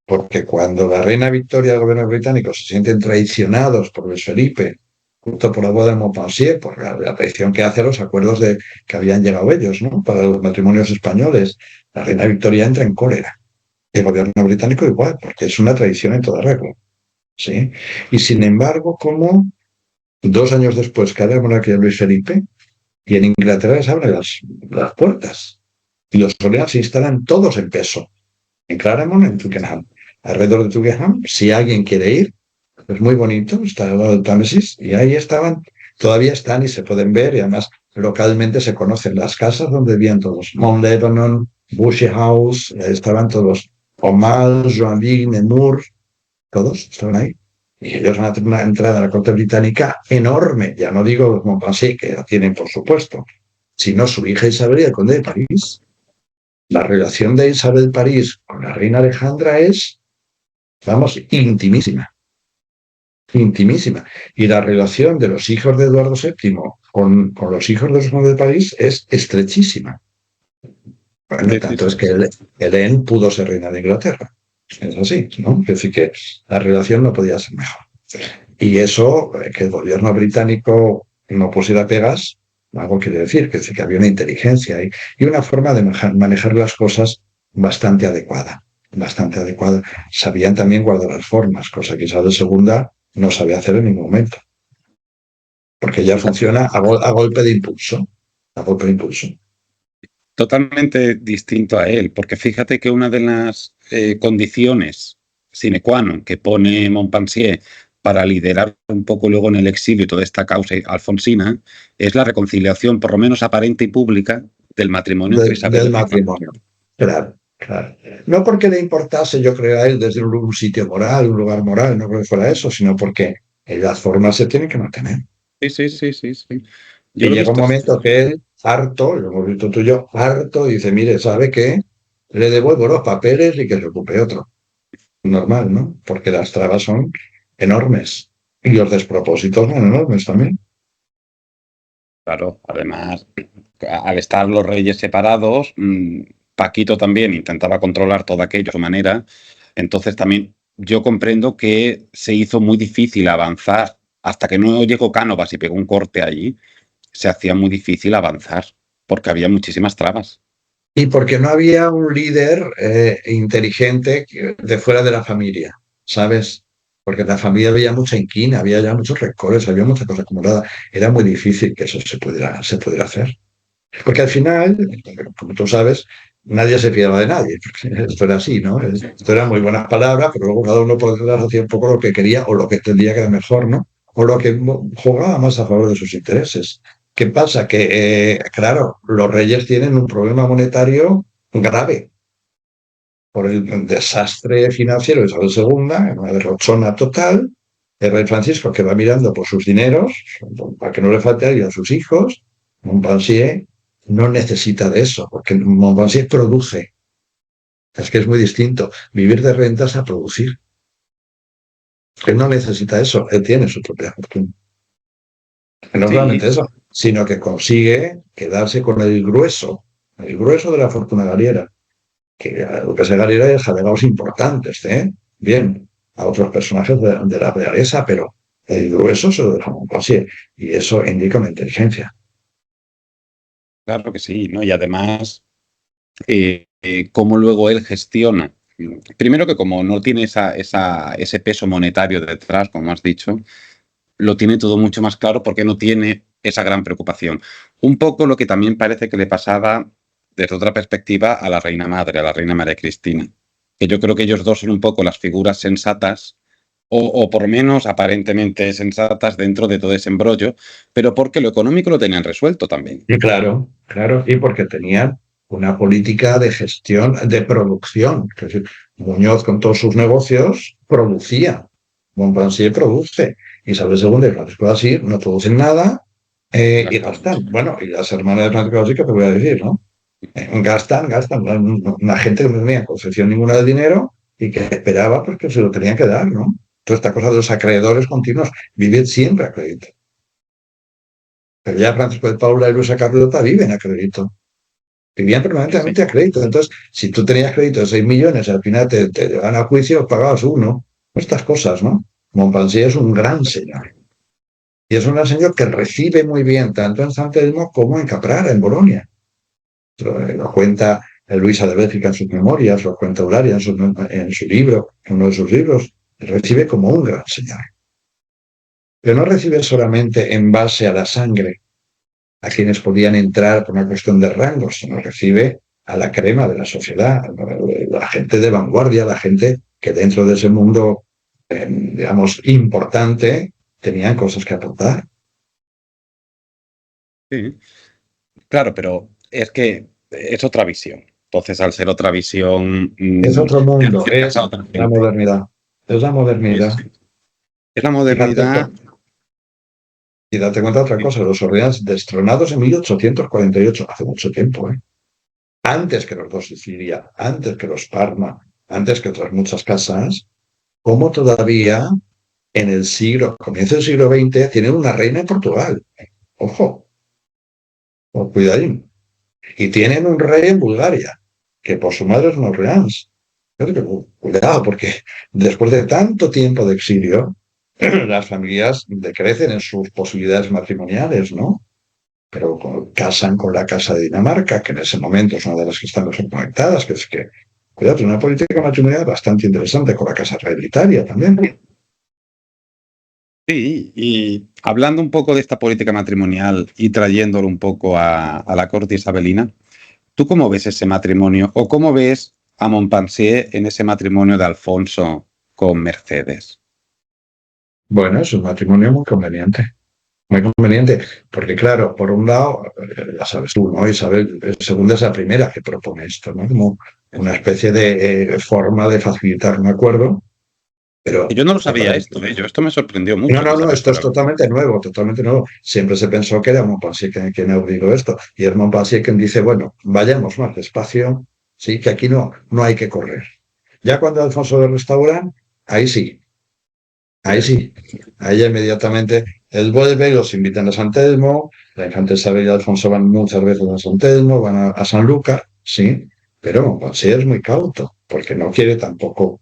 porque cuando la reina Victoria y el gobierno británico se sienten traicionados por Luis Felipe, justo por la boda de Montpensier, por la traición que hace a los acuerdos que habían llegado ellos, ¿no? Para los matrimonios españoles, la reina Victoria entra en cólera. El gobierno británico igual, porque es una traición en toda regla, ¿sí? Y sin embargo, como 2 años después cae la monarquía de Luis Felipe, y en Inglaterra les abren las puertas. Y los Orleans se instalan todos en peso. En Claremont, en Twickenham. Alrededor de Twickenham, si alguien quiere ir, es muy bonito, está al lado del Támesis, y ahí estaban, todavía están y se pueden ver, y además localmente se conocen las casas donde vivían todos. Mount Lebanon, Bushy House, estaban todos. Aumale, Joinville, Nemours, todos estaban ahí. Y ellos van a tener una entrada a la corte británica enorme. Ya no digo los Montpensier, que la tienen, por supuesto, sino su hija Isabel y el conde de París. La relación de Isabel París con la reina Alejandra es, vamos, intimísima. Intimísima. Y la relación de los hijos de Eduardo VII con los hijos de los condes de París es estrechísima. Bueno, Sí, sí, tanto es sí, que sí. Helen pudo ser reina de Inglaterra. Es así, ¿no? Es decir, que la relación no podía ser mejor. Y eso, que el gobierno británico no pusiera pegas, algo quiere decir, que había una inteligencia y una forma de manejar las cosas bastante adecuada, bastante adecuada. Sabían también guardar las formas, cosa que Isabel II no sabía hacer en ningún momento, porque ya funciona a golpe de impulso, a golpe de impulso. Totalmente distinto a él, porque fíjate que una de las condiciones sine qua non que pone Montpensier para liderar un poco luego en el exilio toda esta causa alfonsina es la reconciliación, por lo menos aparente y pública, del matrimonio entre Isabel Del y Fernando. matrimonio. Claro, Claro. No porque le importase, yo creo, a él desde un sitio moral, un lugar moral, no creo que fuera eso, sino porque las formas se tienen que mantener. Sí, sí, sí, sí, sí. Yo Y lo he llega un visto así. momento que él, harto, lo hemos visto tú y yo, harto, dice, mire, ¿sabe qué? Le devuelvo los papeles y que se ocupe otro. Normal, ¿no? Porque las trabas son enormes y los despropósitos son enormes también. Claro, además, al estar los reyes separados, Paquito también intentaba controlar todo aquello a su manera. Entonces también yo comprendo que se hizo muy difícil avanzar. Hasta que no llegó Cánovas y pegó un corte allí, se hacía muy difícil avanzar, porque había muchísimas trabas. Y porque no había un líder inteligente de fuera de la familia, ¿sabes? Porque en la familia había mucha inquina, había ya muchos rencores, había mucha cosa acumulada. Era muy difícil que eso se pudiera hacer. Porque al final, como tú sabes, nadie se fiaba de nadie. Esto era así, ¿no? Esto eran muy buenas palabras, pero luego cada uno por detrás hacía un poco lo que quería o lo que entendía que era mejor, ¿no? O lo que jugaba más a favor de sus intereses. ¿Qué pasa? Que, claro, los reyes tienen un problema monetario grave por el desastre financiero de Isabel II, una derrochona total. El rey Francisco que va mirando por sus dineros, para que no le falte a sus hijos. Montpensier no necesita de eso, porque Montpensier produce. Es que es muy distinto vivir de rentas a producir. Él no necesita eso, él tiene su propia fortuna. No Sí, solamente eso, sino que consigue quedarse con el grueso de la fortuna galiera, que a Lucas de Galera deja legados importantes, ¿eh? Bien, a otros personajes de la realeza, pero el grueso se lo deja Montpensier, y eso indica una inteligencia. claro que sí, ¿no? Y además, cómo luego él gestiona. Primero que como no tiene ese peso monetario detrás, como has dicho, lo tiene todo mucho más claro porque no tiene esa gran preocupación. Un poco lo que también parece que le pasaba desde otra perspectiva a la reina madre, a la reina María Cristina, que yo creo que ellos dos son un poco las figuras sensatas o por lo menos aparentemente sensatas dentro de todo ese embrollo, pero porque lo económico lo tenían resuelto también. Y claro, claro, y porque tenían una política de gestión, de producción. Es decir, Muñoz con todos sus negocios producía. Montpensier produce. Isabel II y Francisco de Asís no producen nada y gastan. Bueno, y las hermanas de Francisco de Asís, ¿qué te voy a decir, no? Gastan, gastan. Una gente que no tenía concepción ninguna del dinero y que esperaba pues, que se lo tenían que dar, ¿no? Toda esta cosa de los acreedores continuos. Vivir siempre a crédito. Pero ya Francisco de Paula y Luisa Carlota viven a crédito. Vivían Sí, sí. permanentemente a crédito. Entonces, si tú tenías crédito de 6 millones y al final te van a juicio, pagabas uno. Estas cosas, ¿no? Montpensier es un gran señor. Y es un señor que recibe muy bien tanto en San Telmo como en Caprara, en Bolonia. Lo cuenta Luisa de Bélgica en sus memorias, lo cuenta Eulalia en su libro, en uno de sus libros. Recibe como un gran señor. Pero no recibe solamente en base a la sangre, a quienes podían entrar por una cuestión de rango, sino recibe a la crema de la sociedad, la gente de vanguardia, la gente que dentro de ese mundo, digamos, importante, tenían cosas que aportar. Sí. Claro, pero es que es otra visión. Entonces, al ser otra visión, Es otro te mundo, acercas es a otra la gente. modernidad. Es la modernidad. Es, es la Fíjate, modernidad. y date cuenta de otra cosa, los Orleans destronados en 1848, hace mucho tiempo, ¿eh? Antes que los dos Sicilia, antes que los Parma, antes que otras muchas casas, como todavía en el comienzo del siglo XX, tienen una reina en Portugal. Ojo, cuidadín. Y tienen un rey en Bulgaria, que por su madre es un Orleans. Cuidado, porque después de tanto tiempo de exilio, las familias decrecen en sus posibilidades matrimoniales, ¿no? Pero casan con la Casa de Dinamarca, que en ese momento es una de las que están mejor conectadas, que es que, cuidado, tiene una política matrimonial bastante interesante con la Casa Hereditaria también. Sí, y hablando un poco de esta política matrimonial y trayéndolo un poco a la corte isabelina, ¿tú cómo ves ese matrimonio o cómo ves a Montpensier en ese matrimonio de Alfonso con Mercedes? Bueno, es un matrimonio muy conveniente. muy conveniente, porque claro, por un lado, ya sabes tú, ¿no? Isabel II es la primera que propone esto, ¿no? Como una especie de forma de facilitar un acuerdo, Y pero yo no lo me sabía parece. esto, ¿eh? Yo esto me sorprendió No, mucho que no, no, Isabel esto es fuera. totalmente nuevo, totalmente nuevo. Siempre se pensó que era Montpensier quien abrió esto, y es Montpensier quien dice, bueno, vayamos más despacio, sí, que aquí no hay que correr. Ya cuando Alfonso lo restauran, ahí sí, ahí sí, ahí ya inmediatamente él vuelve y los invitan a San Telmo, la infanta Isabel y Alfonso van muchas veces a San Telmo, van a San Lucas, sí, pero Montpensier es muy cauto, porque no quiere tampoco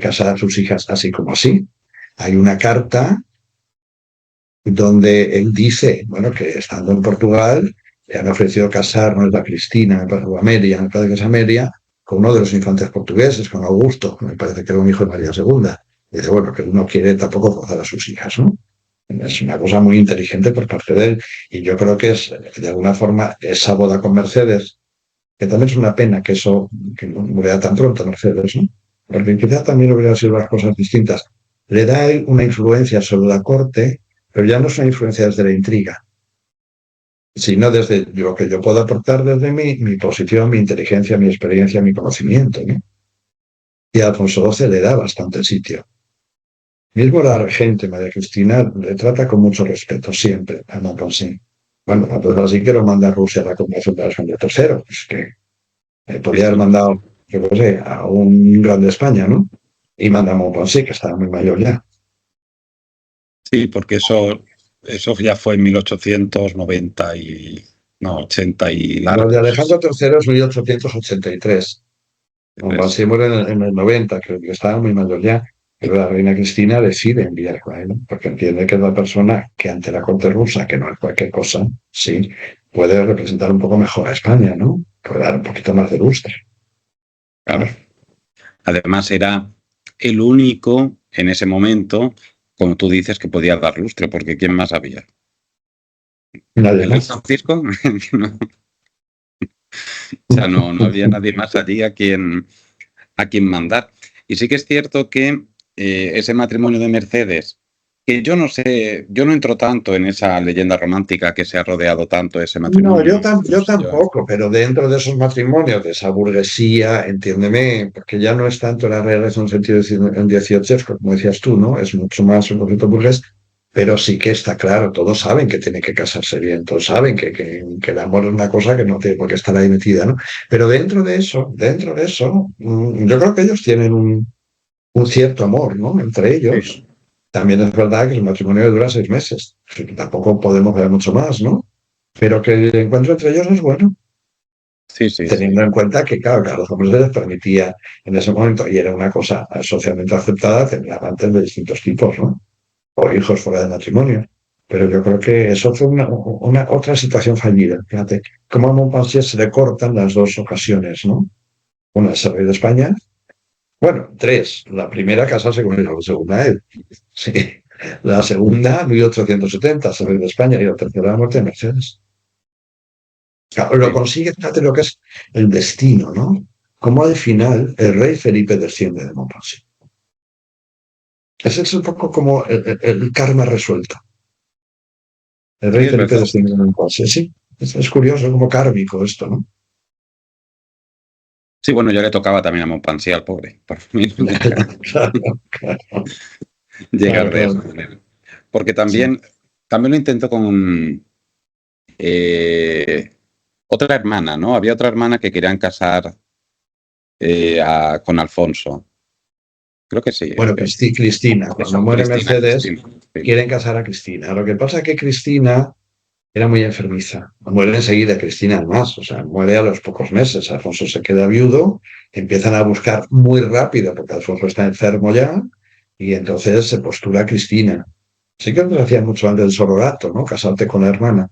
casar a sus hijas así como así. Hay una carta donde él dice, bueno, que estando en Portugal le han ofrecido casarnos a Cristina, o Amelia, me parece que es Amelia, con uno de los infantes portugueses, con Augusto, me parece que era un hijo de María II. Y dice, bueno, que él no quiere tampoco forzar a sus hijas, ¿no? Es una cosa muy inteligente por parte de él. Y yo creo que es, de alguna forma, esa boda con Mercedes, que también es una pena que eso, que no muriera tan pronto Mercedes, ¿no? Porque quizá también hubieran sido las cosas distintas. Le da a él una influencia sobre la corte, pero ya no es una influencia desde la intriga, sino desde lo que yo puedo aportar desde mi posición, mi inteligencia, mi experiencia, mi conocimiento, ¿no? Y a Alfonso XII le da bastante sitio. Mismo la regente María Cristina le trata con mucho respeto siempre a Montpensier. Bueno, pues así que lo manda a Rusia a la Congregación de Alejandro III, pues que Sí, podría haber sí. mandado, yo qué sé, a un grande de España, ¿no? Y manda a Montpensier, que estaba muy mayor ya. Sí, porque eso ya fue en 1890 y... No, 80 y Lo de largos. Alejandro III es 1883. Eso. Montpensier muere en el 90, creo que estaba muy mayor ya, pero la reina Cristina decide enviarlo a él, ¿no? Porque entiende que es la persona que ante la corte rusa, que no es cualquier cosa, sí, puede representar un poco mejor a España, ¿no? Puede dar un poquito más de lustre. Claro. Claro. Además, era el único en ese momento, como tú dices, que podía dar lustre, porque ¿quién más había? Nadie ¿El rey más. Francisco? No. O sea, no había nadie más allí a quien mandar. Y sí que es cierto que ese matrimonio de Mercedes, que yo no sé, yo no entro tanto en esa leyenda romántica que se ha rodeado tanto ese No, matrimonio. No yo sé yo. tampoco, pero dentro de esos matrimonios, de esa burguesía, entiéndeme, porque ya no es tanto la realeza en un sentido en 18, como decías tú, ¿no? Es mucho más un concepto burgués, pero sí que está claro, todos saben que tiene que casarse bien, todos saben que el amor es una cosa que no tiene por qué estar ahí metida, ¿no? Pero dentro de eso, yo creo que ellos tienen un cierto amor, ¿no? Entre Sí, ellos. También es verdad que el matrimonio dura 6 meses, que tampoco podemos ver mucho más, ¿no? Pero que el encuentro entre ellos es bueno, sí, sí, teniendo sí. en cuenta que, claro, que a los hombres les permitía en ese momento, y era una cosa socialmente aceptada, tener amantes de distintos tipos, ¿no? O hijos fuera del matrimonio. Pero yo creo que eso fue otra situación fallida. Fíjate, como a Montpensier se le cortan las dos ocasiones, ¿no? Una es el rey de España, bueno, tres. La primera casarse con él, la segunda él. Sí. La segunda, 1870, el rey de España, y la tercera, la muerte de Mercedes. Claro, lo Sí. consigue, fíjate lo que es el destino, ¿no? Como al final el rey Felipe desciende de Montpensier. Ese es un poco como el karma resuelto. El Sí, rey es Felipe verdad. desciende de Montpensier, sí. Es curioso, como kármico esto, ¿no? Sí, bueno, ya le tocaba también a Montpensier al pobre, por fin Claro, claro, llegar claro, de esa claro. manera. Porque Sí. también lo intentó con eh, otra hermana, ¿no? Había otra hermana que querían casar con Alfonso. Creo que sí. Bueno, Cristina, cuando Eso, muere Cristina, Mercedes, Cristina. Sí. quieren casar a Cristina. Lo que pasa es que Cristina era muy enfermiza. Muere enseguida Cristina, además, o sea, muere a los pocos meses. Alfonso se queda viudo, empiezan a buscar muy rápido, porque Alfonso está enfermo ya, y entonces se postula a Cristina. Sí que lo hacían mucho antes del sororato, ¿no? Casarte con la hermana.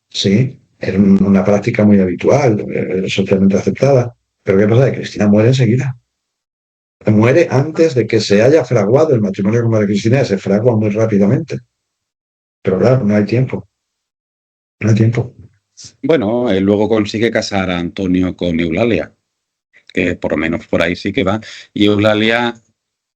Sí, era una práctica muy habitual, socialmente aceptada. Pero ¿qué pasa? Que Cristina muere enseguida. Muere antes de que se haya fraguado el matrimonio con María Cristina, se fragua muy rápidamente. Pero claro, no hay tiempo, no hay tiempo. Bueno, él luego consigue casar a Antonio con Eulalia, que por lo menos por ahí sí que va. Y Eulalia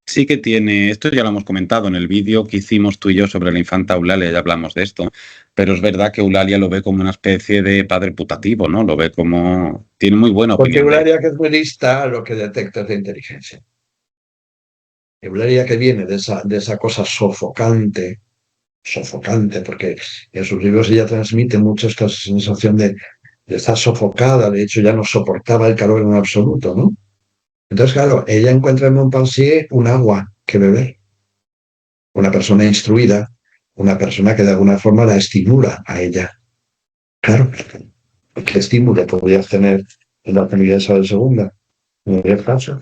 Sí que tiene, esto ya lo hemos comentado en el vídeo que hicimos tú y yo sobre la infanta Eulalia, ya hablamos de esto, pero es verdad que Eulalia lo ve como una especie de padre putativo, ¿no? Lo ve como... Tiene muy buena Porque opinión de él. Eulalia, que es muy lista, lo que detecta es de inteligencia. Eulalia, que viene de esa cosa sofocante, sofocante, porque en sus libros ella transmite mucho esta sensación de estar sofocada, de hecho ya no soportaba el calor en absoluto, ¿no? Entonces, claro, ella encuentra en Montpensier un agua que beber, una persona instruida, una persona que de alguna forma la estimula a ella. Claro, ¿qué estímulo podrías tener en la familia de Isabel II? No había caso.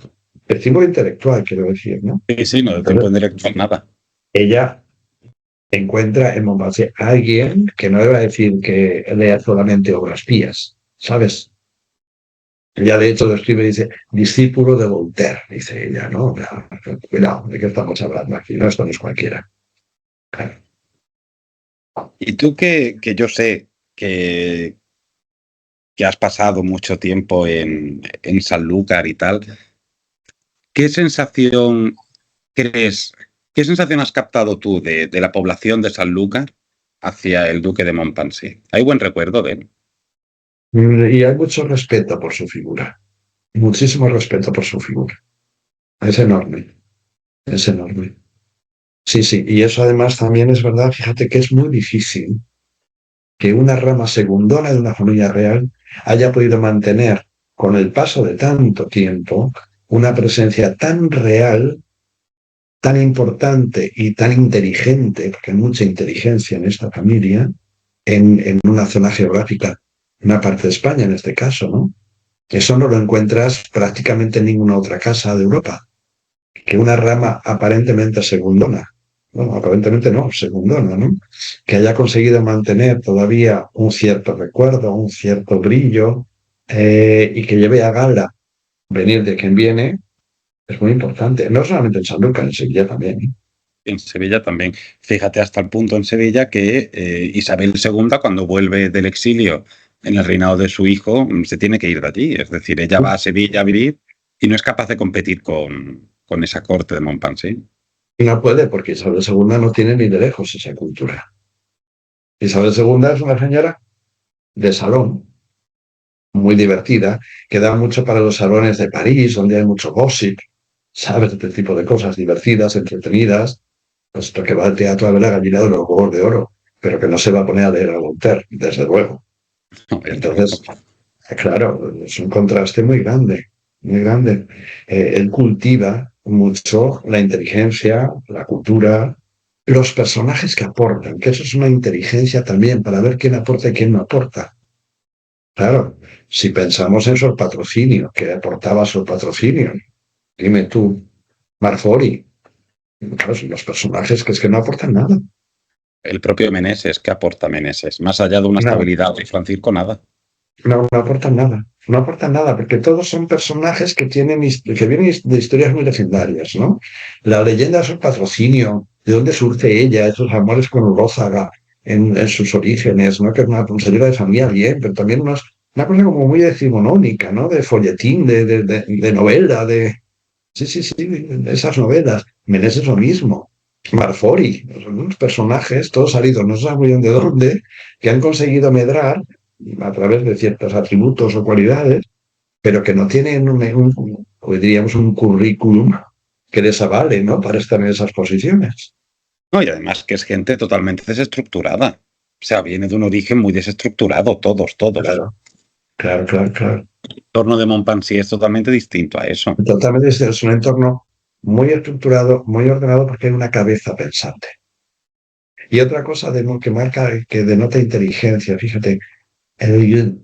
Estímulo intelectual, quiero decir, ¿no? Sí, sí, no, de tiempo Entonces, en directo nada. ella encuentra en Montpensier a alguien que no le va a decir que lea solamente obras pías, ¿sabes? Ella de hecho lo escribe y dice, discípulo de Voltaire, dice ella, ¿no? Cuidado, ¿de qué estamos hablando aquí? No, esto no es cualquiera. Claro. Y tú que yo sé que has pasado mucho tiempo en Sanlúcar y tal, ¿qué sensación crees, qué sensación has captado tú de la población de Sanlúcar hacia el duque de Montpensier? ¿Hay buen recuerdo de él? Y hay mucho respeto por su figura, muchísimo respeto por su figura. Es enorme, es enorme. Sí, sí, y eso además también es verdad, fíjate que es muy difícil que una rama segundona de una familia real haya podido mantener con el paso de tanto tiempo una presencia tan real, tan importante y tan inteligente, porque hay mucha inteligencia en esta familia, en una zona geográfica, una parte de España en este caso, ¿no? Eso no lo encuentras prácticamente en ninguna otra casa de Europa, que una rama aparentemente segundona, bueno, aparentemente no, segundona, ¿no? Que haya conseguido mantener todavía un cierto recuerdo, un cierto brillo, y que lleve a gala venir de quien viene, es muy importante. No solamente en Sanlúcar, en Sevilla también. ¿Eh? En Sevilla también. Fíjate hasta el punto en Sevilla que Isabel II, cuando vuelve del exilio en el reinado de su hijo, se tiene que ir de allí. Es decir, ella va a Sevilla a vivir y no es capaz de competir con esa corte de Montpensier. Y no puede, porque Isabel II no tiene ni de lejos esa cultura. Isabel II es una señora de salón, muy divertida, que da mucho para los salones de París, donde hay mucho gossip, ¿sabes? Este tipo de cosas divertidas, entretenidas. Pues esto que va al teatro a ver la gallina de los huevos de oro, pero que no se va a poner a leer a Voltaire, desde luego. No, desde luego. Entonces, claro, es un contraste muy grande, muy grande. Él cultiva mucho la inteligencia, la cultura, los personajes que aportan, que eso es una inteligencia también para ver quién aporta y quién no aporta. Claro, si pensamos en su patrocinio, que aportaba su patrocinio, dime tú, Marfori, claro, son los personajes que es que no aportan nada. El propio Meneses, ¿qué aporta Meneses? Más allá de una No, estabilidad de Francisco, nada. no aportan nada. No aportan nada, porque todos son personajes que tienen que vienen de historias muy legendarias, ¿no? La leyenda de su patrocinio, de dónde surge ella, esos amores con Rózaga en sus orígenes, ¿no? Que es una señora de familia bien, pero también una cosa como muy decimonónica, ¿no? De folletín, de novela, de. Sí, sí, sí, esas novelas. Meneses lo mismo. Marfori, son unos personajes, todos salidos, no se sabe muy bien de dónde, que han conseguido medrar a través de ciertos atributos o cualidades, pero que no tienen o diríamos un currículum que les avale, ¿no? Para estar en esas posiciones. No, y además que es gente totalmente desestructurada. O sea, viene de un origen muy desestructurado, todos, todos. Claro, claro, claro, claro. El entorno de Montpensier es totalmente distinto a eso. Totalmente es un entorno muy estructurado, muy ordenado, porque hay una cabeza pensante. Y otra cosa que marca, que denota inteligencia, fíjate, el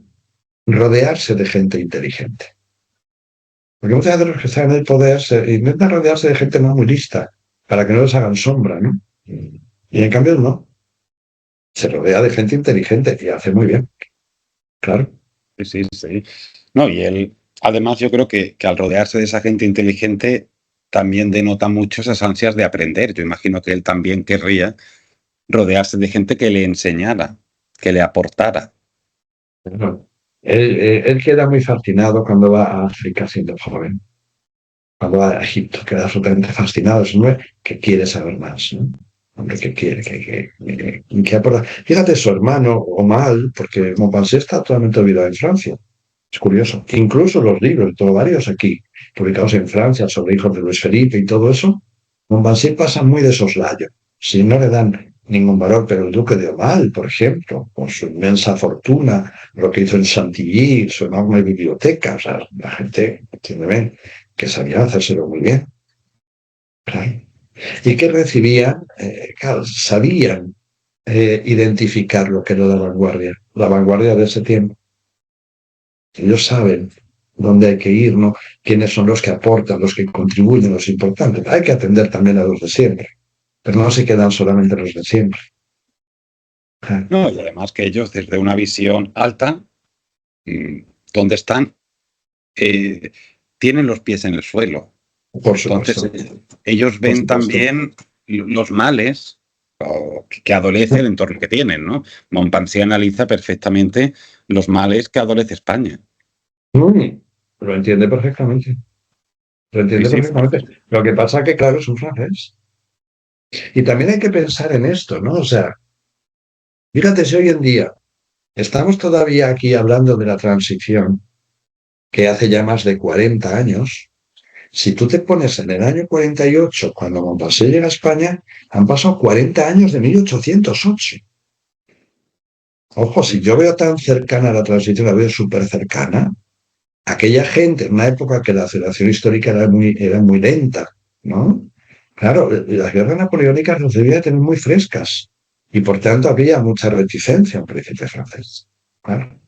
rodearse de gente inteligente. Porque muchas veces los que están en el poder intentan rodearse de gente no muy lista, para que no les hagan sombra, ¿no? Y en cambio no, se rodea de gente inteligente y hace muy bien, claro. Sí, sí, sí. No, y él, además, yo creo que al rodearse de esa gente inteligente, también denota mucho esas ansias de aprender. Yo imagino que él también querría rodearse de gente que le enseñara, que le aportara. Claro. Él queda muy fascinado cuando va a África siendo joven. cuando va a Egipto, queda absolutamente fascinado. Es un hombre que quiere saber más, ¿no? Hombre que quiere, que aporta. Fíjate, su hermano, Omal, porque Montpensier está totalmente olvidado en Francia. Es curioso. Incluso los libros, tengo varios aquí, publicados en Francia, sobre hijos de Luis Felipe y todo eso, Montpensier pasa muy de soslayo. Si no le dan ningún valor, pero el duque de Aumale, por ejemplo, con su inmensa fortuna, lo que hizo en Chantilly, su enorme biblioteca, o sea, la gente, entiéndeme, que sabía hacérselo muy bien. Claro. Y que recibían, claro, sabían identificar lo que era la vanguardia de ese tiempo. Ellos saben dónde hay que ir, ¿no? Quiénes son los que aportan, los que contribuyen, los importantes. Hay que atender también a los de siempre, pero no se quedan solamente los de siempre. No, y además que ellos desde una visión alta, donde están, eh, tienen los pies en el suelo. Por Entonces, supuesto. ellos Por ven supuesto. también los males que adolece el entorno que tienen, ¿no? Montpensier analiza perfectamente los males que adolece España. Lo entiende perfectamente. Lo Sí, entiende sí. perfectamente. Lo que pasa es que, claro, es un francés. Y también hay que pensar en esto, ¿no? O sea, fíjate si hoy en día estamos todavía aquí hablando de la transición, que hace ya más de 40 años. Si tú te pones en el año 48, cuando Montpensier llega a España, han pasado 40 años de 1808. Ojo, si yo veo tan cercana la transición, la veo súper cercana, aquella gente, en una época que la aceleración histórica era muy lenta, ¿no? Claro, las guerras napoleónicas nos debía tener muy frescas y por tanto había mucha reticencia al príncipe francés. Claro.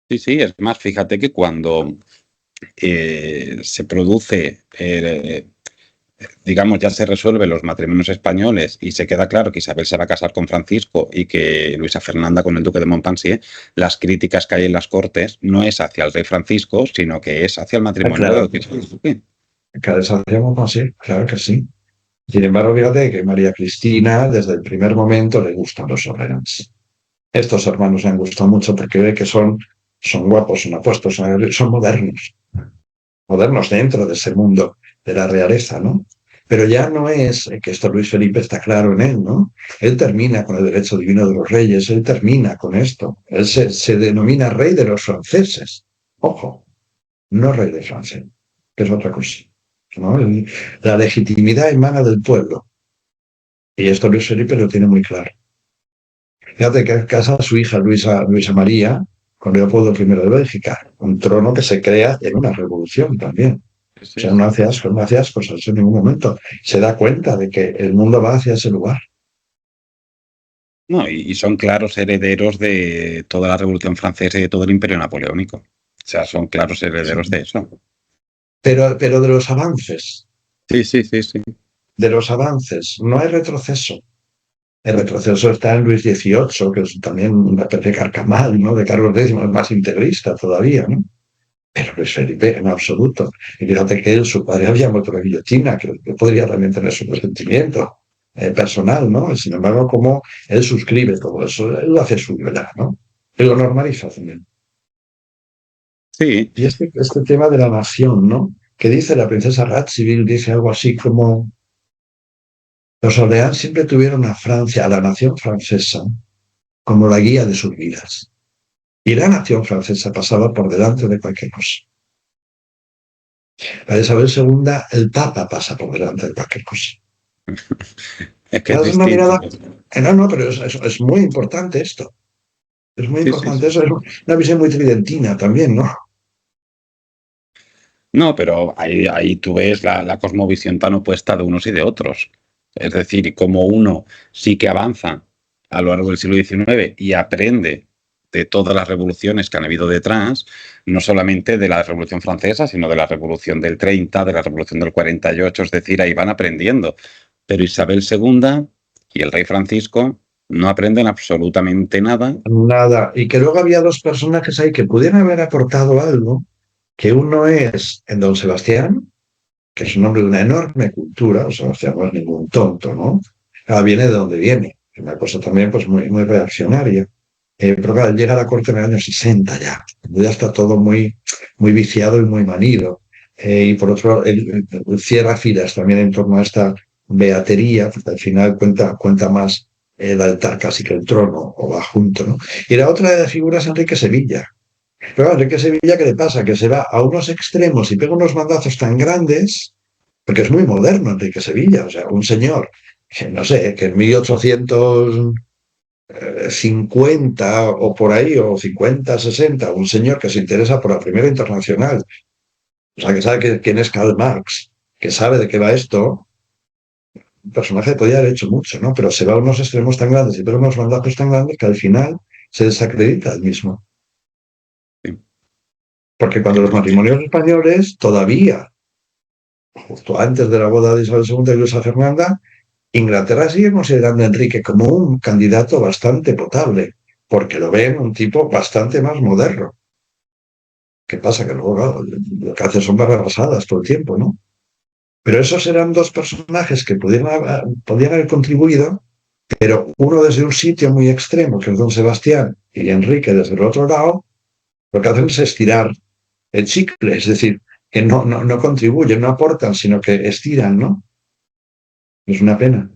Sí, sí, es más, fíjate que cuando se produce, digamos, ya se resuelven los matrimonios españoles y se queda claro que Isabel se va a casar con Francisco y que Luisa Fernanda con el duque de Montpensier, las críticas que hay en las Cortes no es hacia el rey Francisco, sino que es hacia el matrimonio Claro, del duque. cada vez hacíamos así, claro que sí. Sin embargo, fíjate que María Cristina, desde el primer momento, le gustan los Orleans. Estos hermanos me han gustado mucho porque ve que son guapos, son apuestos, son modernos. Modernos dentro de ese mundo de la realeza, ¿no? Pero ya no es que esto Luis Felipe está claro en él, ¿no? Él termina con el derecho divino de los reyes, él termina con esto. Él se denomina rey de los franceses. Ojo, no rey de Francia, que es otra cosa, ¿no? La legitimidad emana del pueblo. Y esto Luis Felipe lo tiene muy claro. Fíjate que casa a su hija Luisa María con Leopoldo I de Bélgica, un trono que se crea en una revolución también. O Sí, sea, sí. no hace ascos en ningún momento. Se da cuenta de que el mundo va hacia ese lugar. No, y son claros herederos de toda la Revolución Francesa y de todo el Imperio Napoleónico. O sea, son claros Sí. herederos de eso. Pero Sí, sí, sí, sí. de los avances, no hay retroceso. El retroceso está en Luis XVIII, que es también una especie de Carcamal, ¿no? De Carlos X, es más integrista todavía, ¿no? Pero Luis Felipe, en absoluto. Y fíjate que él, su padre había muerto en la guillotina, que podría también tener su resentimiento personal, ¿no? Sin embargo, como él suscribe todo eso, él lo hace suyo ya, ¿no? Él lo normaliza también. Sí, Y este tema de la nación, ¿no? Que dice la princesa Radziwill, dice algo así como los Orleans siempre tuvieron a Francia, a la nación francesa, como la guía de sus vidas. Y la nación francesa pasaba por delante de cualquier cosa. La de Isabel II, el Papa pasa por delante de cualquier cosa. es que es Es una distinto. mirada. No, pero es muy importante esto. Es muy Sí, sí, importante sí. eso. Es una visión muy tridentina también, ¿no? No, pero ahí tú ves la cosmovisión tan opuesta de unos y de otros. Es decir, como uno sí que avanza a lo largo del siglo XIX y aprende de todas las revoluciones que han habido detrás, no solamente de la Revolución Francesa, sino de la Revolución del 30, de la Revolución del 48, es decir, ahí van aprendiendo. Pero Isabel II y el rey Francisco no aprenden absolutamente nada. Nada. Y que luego había dos personajes ahí que pudieran haber aportado algo, que uno es en Don Sebastián, que es un hombre de una enorme cultura, o Sebastián no es ningún tonto, ¿no? Viene de donde viene. Es una cosa también pues muy reaccionaria. Pero claro, él llega a la corte en el año 60 ya, cuando ya está todo muy viciado y muy manido. y por otro lado, él cierra filas también en torno a esta beatería, porque al final cuenta más el altar casi que el trono, o va junto, ¿no? Y la otra figura es Enrique Sevilla. Pero Enrique Sevilla, ¿qué le pasa? Que se va a unos extremos y pega unos mandazos tan grandes, porque es muy moderno Enrique Sevilla, o sea, un señor que no sé, que en 1850 o por ahí, o 50, 60, un señor que se interesa por la Primera Internacional, o sea, que sabe quién es Karl Marx, que sabe de qué va esto, un personaje podría haber hecho mucho, ¿no? Pero se va a unos extremos tan grandes y pega unos mandazos tan grandes que al final se desacredita el mismo. Sí. Porque cuando los matrimonios españoles, todavía, justo antes de la boda de Isabel II y Luisa Fernanda, Inglaterra sigue considerando a Enrique como un candidato bastante potable, porque lo ven un tipo bastante más moderno. ¿Qué pasa? Que luego, claro, lo que hace son barrabasadas todo el tiempo, ¿no? Pero esos eran dos personajes que podían haber contribuido, pero uno desde un sitio muy extremo, que es Don Sebastián, y Enrique desde el otro lado, lo que hacen es estirar el chicle, es decir, que no contribuyen, no aportan, sino que estiran, ¿no? Es una pena.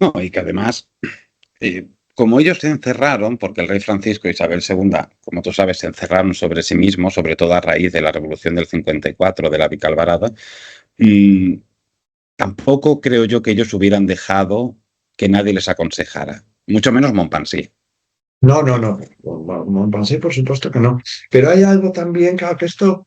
No, y que además, como ellos se encerraron, porque el rey Francisco e Isabel II, como tú sabes, se encerraron sobre sí mismos, sobre todo a raíz de la Revolución del 54, de la Vicalvarada, tampoco creo yo que ellos hubieran dejado que nadie les aconsejara, mucho menos Montpensier. No. Montpensier, por supuesto que no. Pero hay algo también, claro, que esto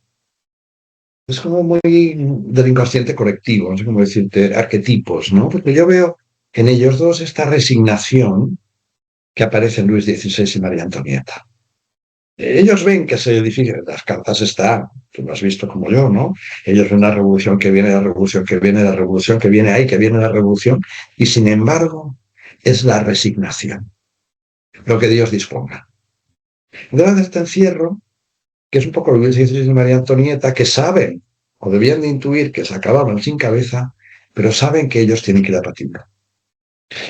es como muy del inconsciente colectivo, no sé cómo decirte, arquetipos, ¿no? Porque yo veo en ellos dos esta resignación que aparece en Luis XVI y María Antonieta. Ellos ven que ese edificio, las cartas están, tú lo has visto como yo, ¿no? Ellos ven la revolución que viene, la revolución que viene, la revolución que viene ahí, que viene la revolución, y sin embargo es la resignación, lo que Dios disponga. Entonces, este encierro, que es un poco Luis XVI y María Antonieta, que saben, o debían de intuir que se acababan sin cabeza, pero saben que ellos tienen que ir a patina.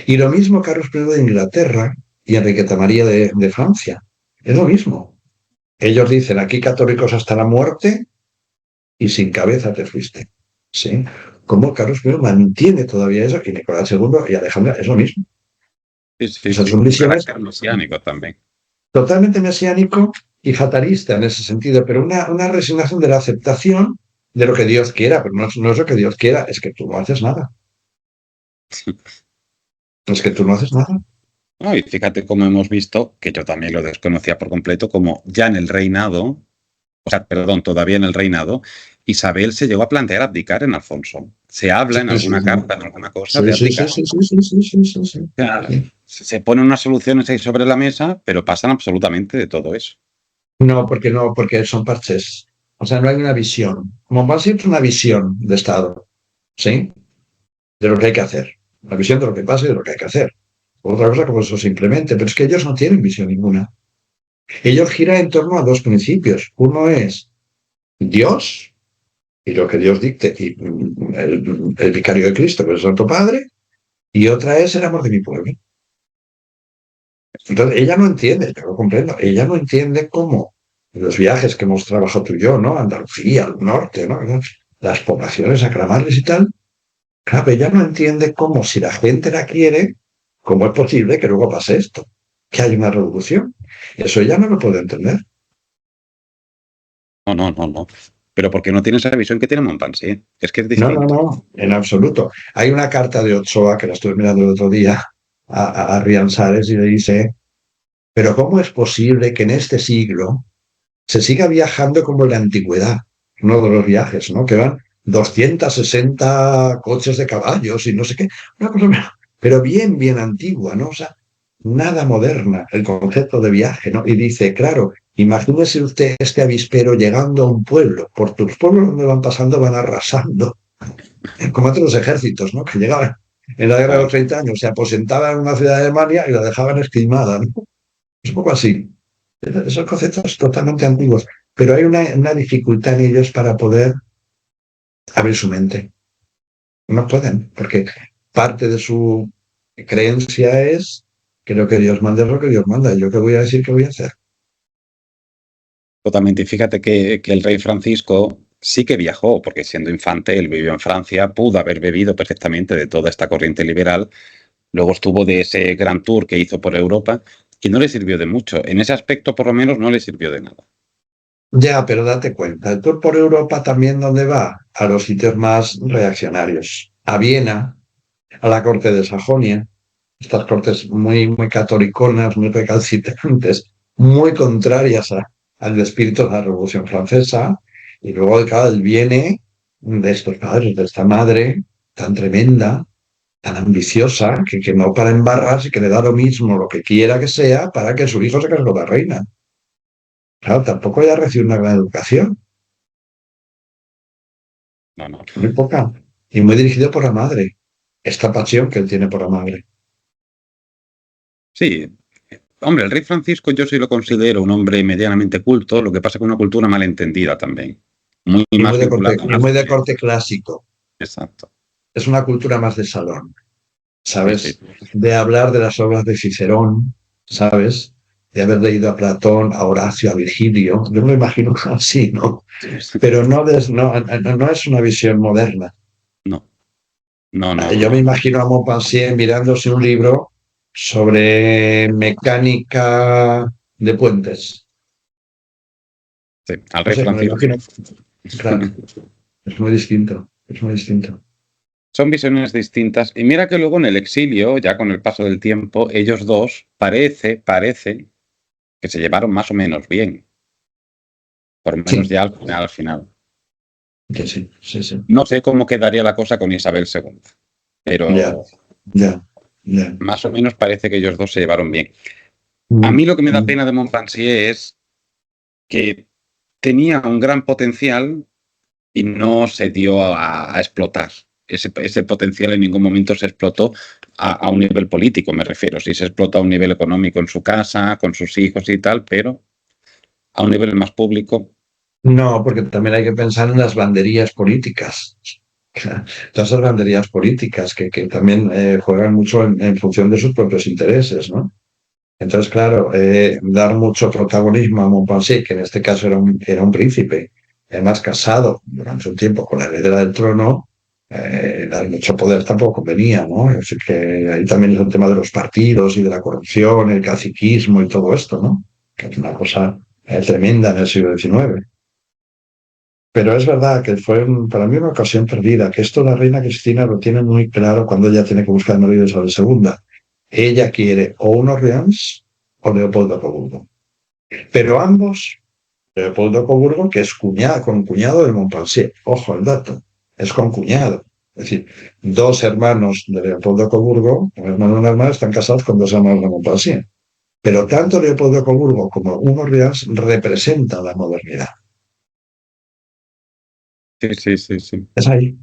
Y lo mismo Carlos I de Inglaterra y Enriqueta María de Francia. Es lo mismo. Ellos dicen, aquí católicos hasta la muerte y sin cabeza te fuiste. ¿Sí? Como Carlos I mantiene todavía eso, y Nicolás II y Alejandra es lo mismo. Sí, Esas sí, son un visiones carácter mesiánico también. totalmente mesiánico y fatalista en ese sentido, pero una resignación de la aceptación de lo que Dios quiera, pero no es lo que Dios quiera, es que tú no haces nada. Es que tú no haces nada. No, y fíjate cómo hemos visto, que yo también lo desconocía por completo, como ya en el reinado, o sea, perdón, todavía en el reinado, Isabel se llegó a plantear abdicar en Alfonso. Se habla Sí, en sí, alguna sí. carta, en alguna cosa, de Sí, sí, sí, abdicar. sí, sí, sí, sí, sí, sí, sí. O sea, Sí. se ponen unas soluciones ahí sobre la mesa, pero pasan absolutamente de todo eso. No, porque son parches. O sea, no hay una visión. Como va siempre una visión de Estado, ¿sí? De lo que hay que hacer. Una visión de lo que pasa y de lo que hay que hacer. Otra cosa como eso simplemente, pero es que ellos no tienen visión ninguna. Ellos giran en torno a dos principios. Uno es Dios y lo que Dios dicte, y el vicario de Cristo, que es el Santo Padre, y otra es el amor de mi pueblo. Entonces, ella no entiende, yo lo comprendo, ella no entiende cómo los viajes que hemos trabajado tú y yo, ¿no? Andalucía, al norte, ¿no? Las poblaciones aclamables y tal. Claro, ella no entiende cómo, si la gente la quiere, cómo es posible que luego pase esto, que hay una revolución. Eso ella no lo puede entender. No. Pero porque no tiene esa visión que tiene Montpensier. Es que es distinto. No, en absoluto. Hay una carta de Ochoa que la estuve mirando el otro día a Rianzares y le dice, pero ¿cómo es posible que en este siglo se siga viajando como en la antigüedad? Uno de los viajes, ¿no? Que van 260 coches de caballos y no sé qué. Una cosa, pero bien antigua, ¿no? O sea, nada moderna el concepto de viaje, ¿no? Y dice, claro, imagínese usted este avispero llegando a un pueblo. Por tus pueblos donde van pasando van arrasando como antes los ejércitos, ¿no? Que llegaban en la guerra de los 30 años, se aposentaban en una ciudad de Alemania y la dejaban esquilmada, ¿no? Es un poco así. Esos conceptos totalmente antiguos, pero hay una dificultad en ellos para poder abrir su mente. No pueden, porque parte de su creencia es que lo que Dios manda es lo que Dios manda. ¿Yo qué voy a decir que voy a hacer? Totalmente. Y fíjate que el rey Francisco sí que viajó, porque siendo infante él vivió en Francia, pudo haber bebido perfectamente de toda esta corriente liberal. Luego estuvo de ese gran tour que hizo por Europa y no le sirvió de mucho. En ese aspecto, por lo menos, no le sirvió de nada. Ya, pero date cuenta, el tour por Europa también, ¿dónde va? A los sitios más reaccionarios. A Viena, a la corte de Sajonia, estas cortes muy catoliconas, muy recalcitrantes, muy contrarias al espíritu de la Revolución Francesa. Y luego, claro, él viene de estos padres, de esta madre tan tremenda, tan ambiciosa, que no para en barras y que le da lo mismo lo que quiera que sea para que su hijo se case con la reina. Claro, tampoco ella recibe una gran educación, No, no. muy poca, y muy dirigido por la madre. Esta pasión que él tiene por la madre. Sí, hombre, el rey Francisco yo sí lo considero un hombre medianamente culto, lo que pasa con una cultura malentendida también, muy más vinculada a Y la muy de fe. corte clásico. Exacto. Es una cultura más de salón, Sí, sí. ¿sabes? De hablar de las obras de Cicerón, ¿sabes? De haber leído a Platón, a Horacio, a Virgilio. Yo me lo imagino así, ¿no? Pero no es una visión moderna. No, no, no, Yo me no. imagino a Montpensier mirándose un libro sobre mecánica de puentes. Sí, al No rey sé, me lo Francisco. imagino. Claro, es muy distinto. Es muy distinto. Son visiones distintas. Y mira que luego en el exilio, ya con el paso del tiempo, ellos dos parece que se llevaron más o menos bien. Por lo menos Sí, ya al final. que sí, sí, sí. No sé cómo quedaría la cosa con Isabel II, Ya, pero ya, ya. más o menos parece que ellos dos se llevaron bien. A Mm, mí lo que me da mm. pena de Montpensier es que tenía un gran potencial y no se dio a explotar. Ese potencial en ningún momento se explotó a un nivel político, me refiero. Sí se explota a un nivel económico en su casa, con sus hijos y tal, pero a un nivel más público. No, porque también hay que pensar en las banderías políticas. Todas esas banderías políticas que también juegan mucho en función de sus propios intereses, ¿no? Entonces, claro, dar mucho protagonismo a Montpensier, que en este caso era un príncipe, además casado durante un tiempo con la heredera del trono, dar mucho poder tampoco convenía, ¿no? Así que ahí también es el tema de los partidos y de la corrupción, el caciquismo y todo esto, ¿no? Que es una cosa tremenda en el siglo XIX. Pero es verdad que fue para mí una ocasión perdida, que esto la reina Cristina lo tiene muy claro cuando ella tiene que buscar el marido de Isabel II. Ella quiere o un Orleans o Leopoldo Coburgo. Pero ambos, Leopoldo Coburgo, que es cuñado, con cuñado de Montpensier, ojo el dato, es con cuñado. Es decir, dos hermanos de Leopoldo Coburgo, un hermano y una hermana, están casados con dos hermanos de Montpensier. Pero tanto Leopoldo Coburgo como un Orleans representan la modernidad. Sí, sí, sí, sí. Es ahí,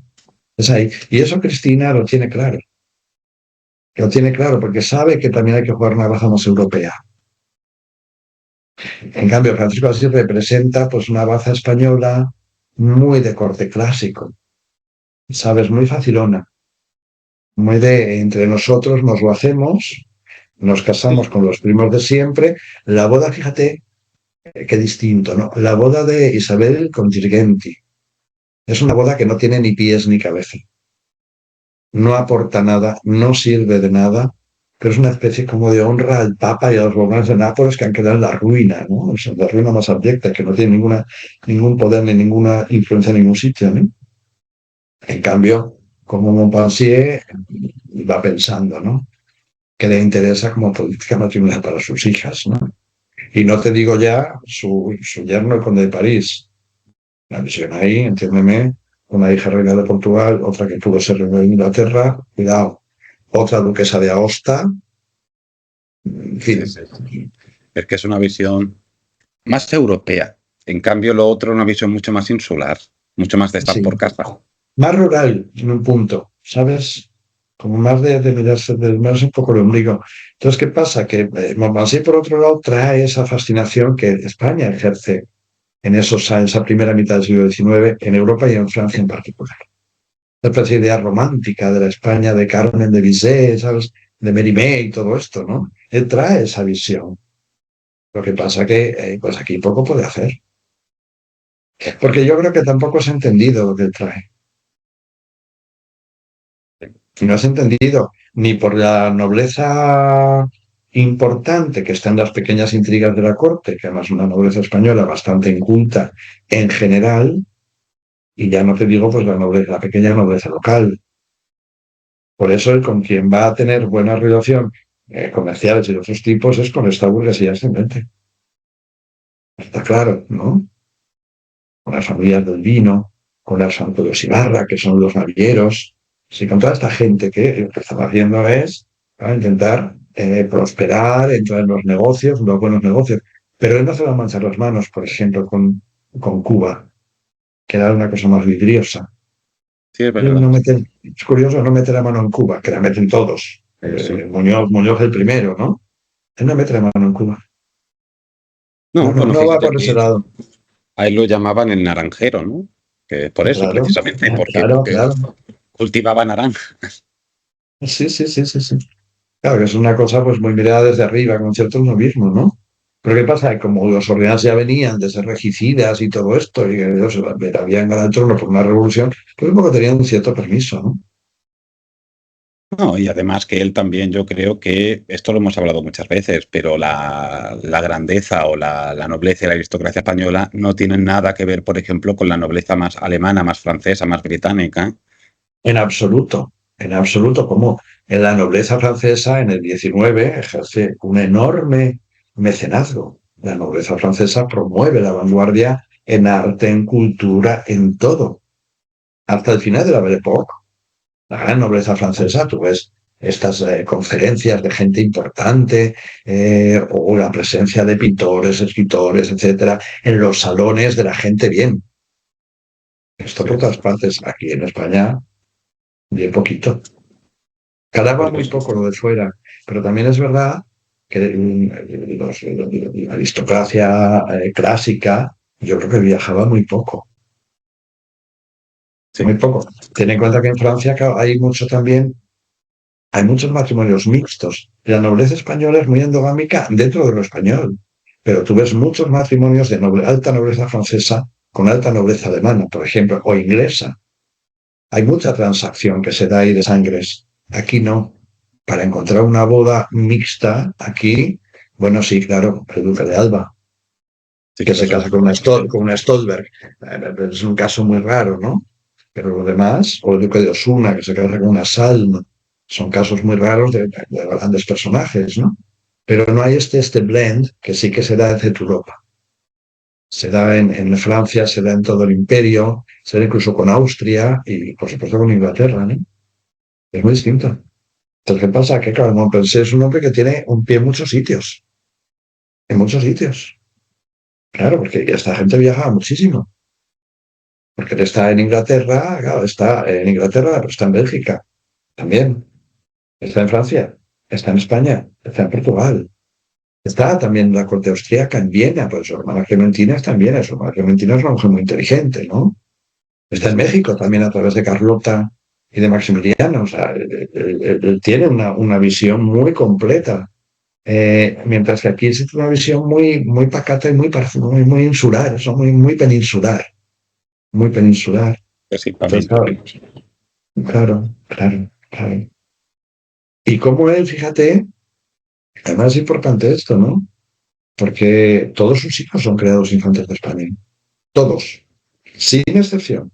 es ahí. Y eso Cristina lo tiene claro. Lo tiene claro porque sabe que también hay que jugar una raza más europea. En cambio, Francisco Asís representa pues una baza española muy de corte clásico, ¿sabes? Muy facilona, muy de entre nosotros nos lo hacemos, nos casamos Sí. con los primos de siempre. La boda, fíjate, qué distinto, ¿no? La boda de Isabel con Girgenti es una boda que no tiene ni pies ni cabeza. No aporta nada, no sirve de nada, pero es una especie como de honra al Papa y a los gobernantes de Nápoles que han quedado en la ruina, ¿no? O sea, la ruina más abyecta, que no tiene ningún poder ni ninguna influencia en ningún sitio, ¿no? En cambio, como Montpensier va pensando, ¿no? Que le interesa como política matrimonial para sus hijas, ¿no? Y no te digo ya su yerno, el conde de París. La visión ahí, entiéndeme, una hija reina de Portugal, otra que pudo ser reina de Inglaterra, cuidado, otra duquesa de Aosta, en Sí, fin, sí. Es que es una visión más europea. En cambio, lo otro es una visión mucho más insular, mucho más de estar sí. por casa. Más rural en un punto, ¿sabes? Como más de mirarse, de mirarse un poco el ombligo. Entonces, ¿qué pasa? Que Montpensier, por otro lado, trae esa fascinación que España ejerce en esa primera mitad del siglo XIX, en Europa y en Francia en particular. La especie de idea romántica de la España de Carmen de Bizet, ¿sabes? De Mérimée y todo esto, ¿no? Él trae esa visión. Lo que pasa que, pues aquí poco puede hacer. Porque yo creo que tampoco has entendido lo que trae. No has entendido ni por la nobleza importante que está en las pequeñas intrigas de la corte, que además es una nobleza española bastante inculta en general, y ya no te digo pues la nobleza, la pequeña nobleza local. Por eso el con quien va a tener buena relación comerciales y de otros tipos es con esta burguesía ascendente. Está claro, ¿no? Con las familias del vino, con las Santos Ibarra, que son los navieros, sí, con toda esta gente que lo que están haciendo es intentar prosperar, entrar en los negocios, los buenos negocios. Pero él no se va a manchar las manos, por ejemplo, con Cuba, que era una cosa más vidriosa. Sí, es Él verdad. no mete, es curioso, no mete la mano en Cuba, que la meten todos. Sí. Muñoz el primero, ¿no? Él no mete la mano en Cuba. No, No, no, bueno, no va fíjate por ese que lado. a él lo llamaban el naranjero, ¿no? Que por eso, Claro, precisamente, claro, porque claro. cultivaba naranja. Sí, sí, sí, sí, sí. Claro, que es una cosa pues muy mirada desde arriba, con cierto snobismo, ¿no? Pero ¿qué pasa? Como los ordenanzas ya venían de ser regicidas y todo esto, y que ellos habían ganado el trono por una revolución, pues un poco tenían un cierto permiso, ¿no? No, y además que él también, yo creo que, esto lo hemos hablado muchas veces, pero la grandeza o la nobleza y la aristocracia española no tienen nada que ver, por ejemplo, con la nobleza más alemana, más francesa, más británica. En absoluto, como en la nobleza francesa en el 19 ejerce un enorme mecenazgo. La nobleza francesa promueve la vanguardia en arte, en cultura, en todo. Hasta el final de la Belle Époque, la gran nobleza francesa, tú ves estas conferencias de gente importante o la presencia de pintores, escritores, etcétera, en los salones de la gente bien. Esto Sí, por todas partes, aquí en España, bien poquito. Calaba pues muy eso. poco lo de fuera, pero también es verdad que la aristocracia clásica, yo creo que viajaba muy poco, Sí, muy poco. Ten en cuenta que en Francia claro, hay mucho también, hay muchos matrimonios mixtos. La nobleza española es muy endogámica dentro de lo español, pero tú ves muchos matrimonios de alta nobleza francesa con alta nobleza alemana, por ejemplo, o inglesa. Hay mucha transacción que se da ahí de sangres. Aquí no. Para encontrar una boda mixta, aquí, bueno, sí, claro, el duque de Alba, sí, que se claro. casa con una Stolberg. Es un caso muy raro, ¿no? Pero lo demás, o el duque de Osuna, que se casa con una Salm, son casos muy raros de grandes personajes, ¿no? Pero no hay este blend que sí que se da en Centro Europa. Se da en Francia, se da en todo el imperio, se da incluso con Austria y, por supuesto, con Inglaterra, ¿no? Es muy distinto. Entonces, ¿qué pasa? Que, claro, Montpensier es un hombre que tiene un pie en muchos sitios. En muchos sitios. Claro, porque esta gente viaja muchísimo. Porque él está en Inglaterra, claro, está en Inglaterra, pero está en Bélgica también. Está en Francia, está en España, está en Portugal. Está también en la corte austríaca en Viena, pues su hermana Clementina está en Viena. Su hermana Clementina es una mujer muy inteligente, ¿no? Está en Sí. México también a través de Carlota y de Maximiliano. O sea, él tiene una visión muy completa. Mientras que aquí existe una visión muy, muy pacata y muy insular, eso, muy peninsular, muy peninsular. Pues sí, Entonces, también. claro, claro, claro, claro. Y como él, fíjate, además es importante esto, ¿no? Porque todos sus hijos son creados infantes de España. Todos, sin excepción.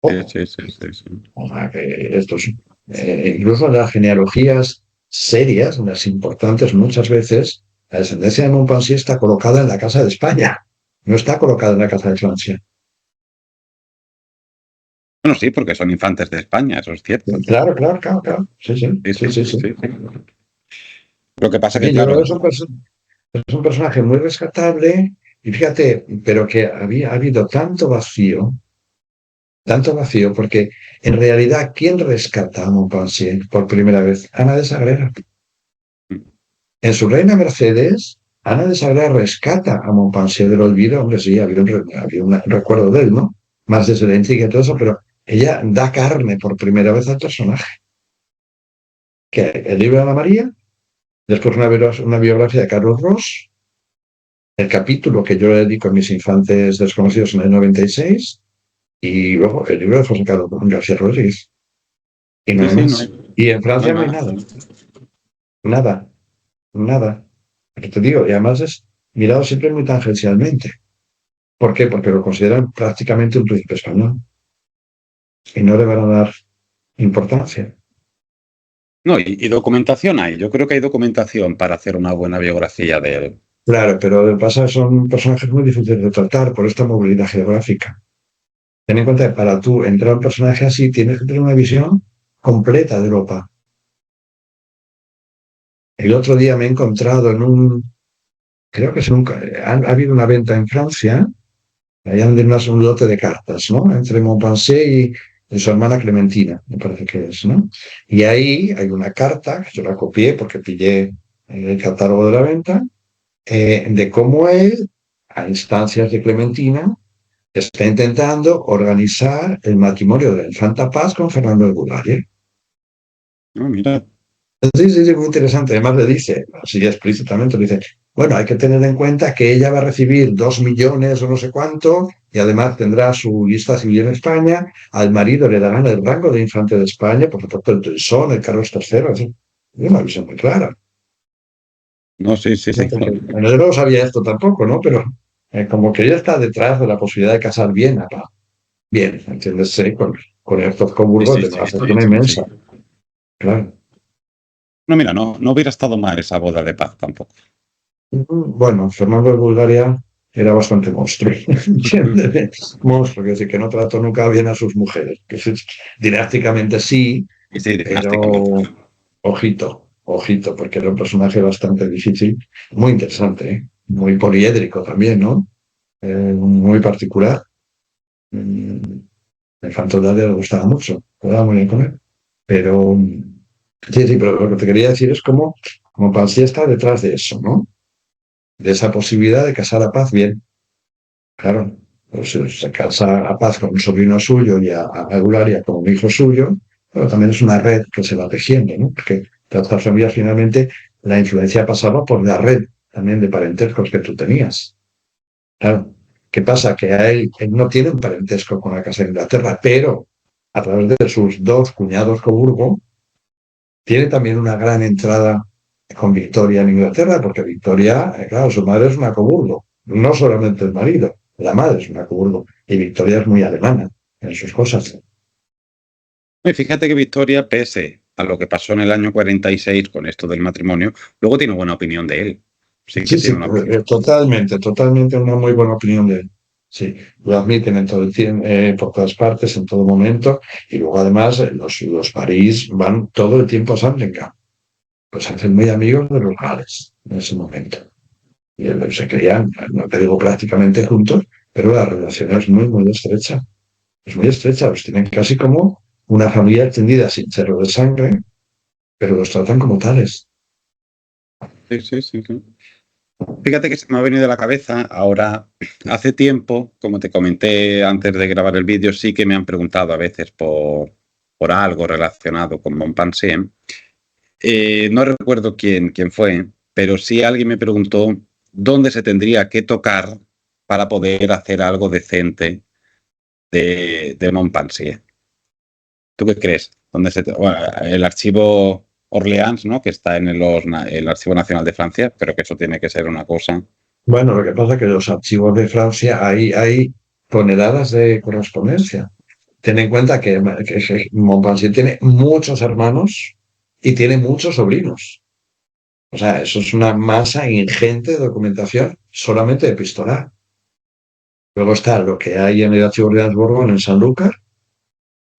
Sí, Ojo. sí, sí, sí, sí. O sea, que estos, incluso las genealogías serias, las importantes muchas veces, la descendencia de Montpensier está colocada en la Casa de España, no está colocada en la Casa de Francia. Bueno, sí, porque son infantes de España, eso es cierto. Claro, claro, claro, claro. Sí, sí, Sí, sí, sí, sí, sí, sí. sí. Lo que pasa En que, fin, yo creo claro, que es un personaje muy rescatable y fíjate, pero que ha habido tanto vacío, porque en realidad, ¿quién rescata a Montpensier por primera vez? Ana de Sagrera. En su Reina Mercedes, Ana de Sagrada rescata a Montpensier del olvido, hombre, sí, había un recuerdo de él, ¿no? Más de la intriga y todo eso, pero ella da carne por primera vez al personaje. Que el libro de Ana María, después una biografía de Carlos Ross, el capítulo que yo le dedico a mis infantes desconocidos en el 96 y luego el libro de José Carlos García Rodríguez. Y no Sí, hay sí, no más. hay, Y en no hay Francia no hay más. nada, nada, nada. Pero te digo, y además es mirado siempre muy tangencialmente. ¿Por qué? Porque lo consideran prácticamente un príncipe español y no le van a dar importancia. No, y documentación hay. Yo creo que hay documentación para hacer una buena biografía de él. Claro, pero de paso son personajes muy difíciles de tratar por esta movilidad geográfica. Ten en cuenta que para tú entrar a un personaje así tienes que tener una visión completa de Europa. El otro día me he encontrado en creo que es ha habido una venta en Francia, allá donde un lote de cartas, ¿no? Entre Montpensier y su hermana Clementina, me parece que es, ¿no? Y ahí hay una carta, que yo la copié porque pillé el catálogo de la venta, de cómo él, a instancias de Clementina, está intentando organizar el matrimonio de la Infanta Paz con Fernando de Bulgaria. No, mira, Sí, sí, sí, muy interesante. Además le dice, así explícitamente, le dice, bueno, hay que tener en cuenta que ella va a recibir 2 millones o no sé cuánto, y además tendrá su lista civil en España, al marido le darán el rango de infante de España, por supuesto el Tensón, el Carlos III, así. Y una visión muy clara. no, sí, sí, sí. Fíjate que, bueno, yo no sabía esto tampoco, ¿no? Pero como que ella está detrás de la posibilidad de casar bien a Paz. Bien, ¿entiendes? Sí, con Herzog Sí, Coburgo sí, de sí, una sí, fortuna sí, inmensa, sí. claro. No, mira, no hubiera estado mal esa boda de paz tampoco. Bueno, Fernando de Bulgaria era bastante monstruo, ¿entiendes? Monstruo, que decir que no trató nunca bien a sus mujeres. Didácticamente sí, Y sí, dinásticamente. pero ojito, ojito, porque era un personaje bastante difícil, muy interesante, ¿eh? Muy poliédrico también, ¿no? Muy particular. Mm, El Fantasía le gustaba mucho, quedaba muy bien con él. Pero sí, sí, pero lo que te quería decir es como Pansy está detrás de eso, ¿no? De esa posibilidad de casar a Paz bien. Claro, pues se casa a Paz con un sobrino suyo y a Eulalia como un hijo suyo, pero también es una red que se va tejiendo, ¿no? Porque de otras familias finalmente la influencia pasaba por la red también de parentescos que tú tenías. Claro, ¿qué pasa? Que él no tiene un parentesco con la Casa de Inglaterra, pero a través de sus dos cuñados Coburgo, tiene también una gran entrada con Victoria en Inglaterra, porque Victoria, claro, su madre es una Coburgo, no solamente el marido, la madre es una Coburgo, y Victoria es muy alemana en sus cosas. Y fíjate que Victoria, pese a lo que pasó en el año 46 con esto del matrimonio, luego tiene buena opinión de él. Sí que Sí, tiene sí, una opinión. totalmente, totalmente una muy buena opinión de él. Sí, lo admiten en todo el tiempo, por todas partes, en todo momento, y luego además los París van todo el tiempo a Sandringham, pues se hacen muy amigos de los Gales en ese momento. Y se creían, no te digo prácticamente juntos, pero la relación es muy, muy estrecha. Es muy estrecha, los tienen casi como una familia extendida sin serlo de sangre, pero los tratan como tales. Sí, sí, sí, sí. Fíjate que se me ha venido a la cabeza ahora, hace tiempo, como te comenté antes de grabar el vídeo, sí que me han preguntado a veces por algo relacionado con Montpensier. No recuerdo quién fue, pero sí alguien me preguntó dónde se tendría que tocar para poder hacer algo decente de Montpensier. ¿Tú qué crees? Bueno, el archivo Orleans, ¿no? Que está en el Archivo Nacional de Francia, pero que eso tiene que ser una cosa. Bueno, lo que pasa es que los archivos de Francia hay toneladas de correspondencia. Ten en cuenta que Montpensier tiene muchos hermanos y tiene muchos sobrinos. O sea, eso es una masa ingente de documentación solamente epistolar. Luego está lo que hay en el Archivo de Borbón en Sanlúcar,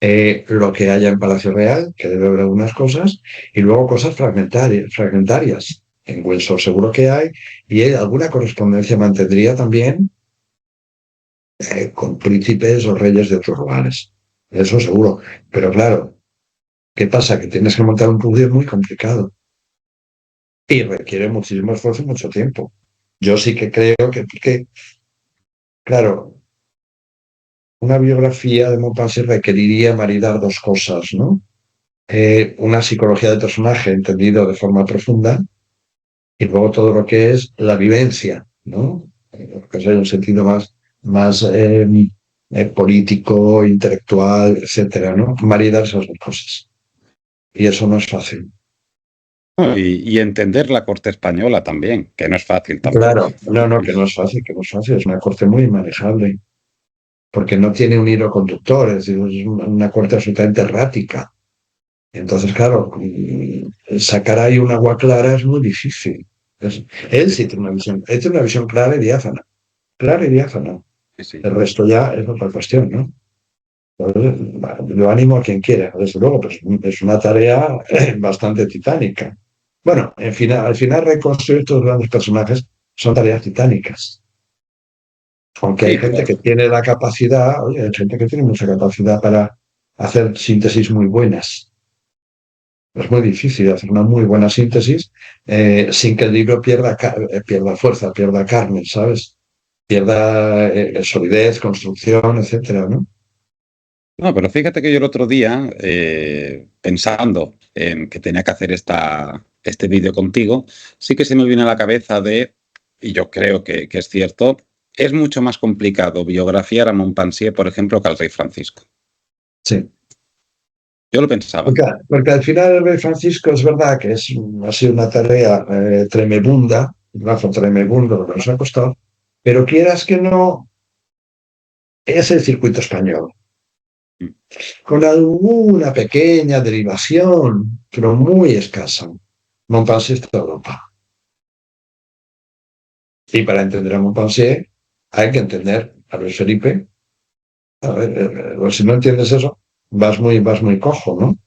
lo que haya en Palacio Real, que debe haber algunas cosas, y luego cosas fragmentarias. En Windsor seguro que hay, y alguna correspondencia mantendría también con príncipes o reyes de otros lugares. Eso seguro. Pero claro, ¿qué pasa? Que tienes que montar un puzzle muy complicado y requiere muchísimo esfuerzo y mucho tiempo. Yo sí que creo claro, una biografía de Montpensier requeriría maridar dos cosas, ¿no? Una psicología del personaje entendido de forma profunda y luego todo lo que es la vivencia, ¿no? que sea un sentido más político, intelectual, etcétera, ¿no? Maridar esas dos cosas. Y eso no es fácil. No, y entender la corte española también, que no es fácil tampoco. Claro, no, que no es fácil, que no es fácil, es una corte muy manejable, porque no tiene un hilo conductor, es decir, es una corte absolutamente errática. Entonces, claro, sacar ahí un agua clara es muy difícil. Él sí tiene una visión, él tiene una visión clara y diáfana. Sí, sí. El resto ya es otra cuestión, ¿no? Entonces, yo animo a quien quiera, desde luego, pues es una tarea bastante titánica. Bueno, al final reconstruir estos grandes personajes son tareas titánicas. Aunque hay Sí, gente que tiene la capacidad, oye, hay gente que tiene mucha capacidad para hacer síntesis muy buenas. Es muy difícil hacer una muy buena síntesis sin que el libro pierda fuerza, pierda carne, ¿sabes? Pierda solidez, construcción, etcétera, ¿no? no, pero fíjate que yo el otro día, pensando en que tenía que hacer este vídeo contigo, sí que se me viene a la cabeza y yo creo que es cierto, es mucho más complicado biografiar a Montpensier, por ejemplo, que al rey Francisco. Sí. Yo lo pensaba. Porque al final el rey Francisco es verdad que ha sido una tarea tremebunda, un trabajo tremebundo lo que nos ha costado, pero quieras que no, es el circuito español, con alguna pequeña derivación, pero muy escasa. Montpensier está Europa. Y para entender a Montpensier hay que entender a Luis Felipe. A ver, si no entiendes eso, vas muy cojo, ¿no?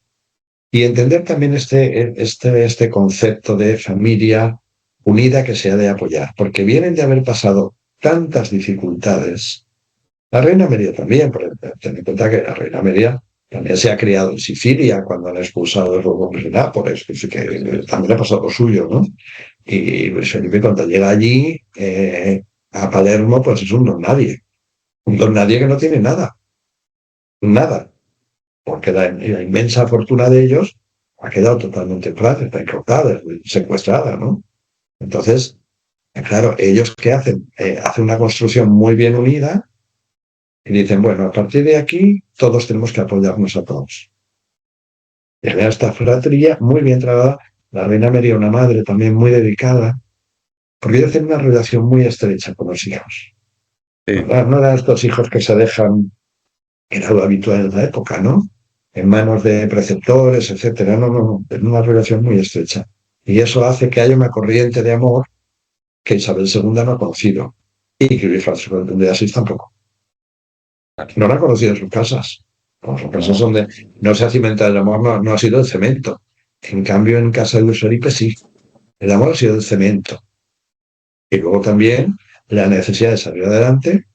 Y entender también este concepto de familia unida que se ha de apoyar, porque vienen de haber pasado tantas dificultades. La reina María también, por ten en cuenta que la reina María también se ha criado en Sicilia cuando han expulsado a los hombres de Nápoles, que también ha pasado lo suyo, ¿no? Y Luis Felipe cuando llega allí a Palermo, pues es un don nadie. Un don nadie que no tiene nada, nada, porque la inmensa fortuna de ellos ha quedado totalmente en Francia, está incautada, secuestrada, ¿no? Entonces, claro, ellos ¿qué hacen? Hacen una construcción muy bien unida y dicen, bueno, a partir de aquí todos tenemos que apoyarnos a todos. Y genera esta fratría muy bien trabajada. La reina María, una madre también muy dedicada, porque ellos tienen una relación muy estrecha con los hijos. Sí. ¿Verdad? No eran estos hijos que se dejan, que era lo habitual en la época, ¿no? En manos de preceptores, etcétera. No, es una relación muy estrecha. Y eso hace que haya una corriente de amor que Isabel II no ha conocido. Y que Luis Francisco de Asís tampoco. No la ha conocido en sus casas. No, son casas No, donde no se ha cimentado el amor, no ha sido el cemento. En cambio, en casa de Luis Felipe sí. El amor ha sido el cemento. Y luego también la necesidad de salir adelante,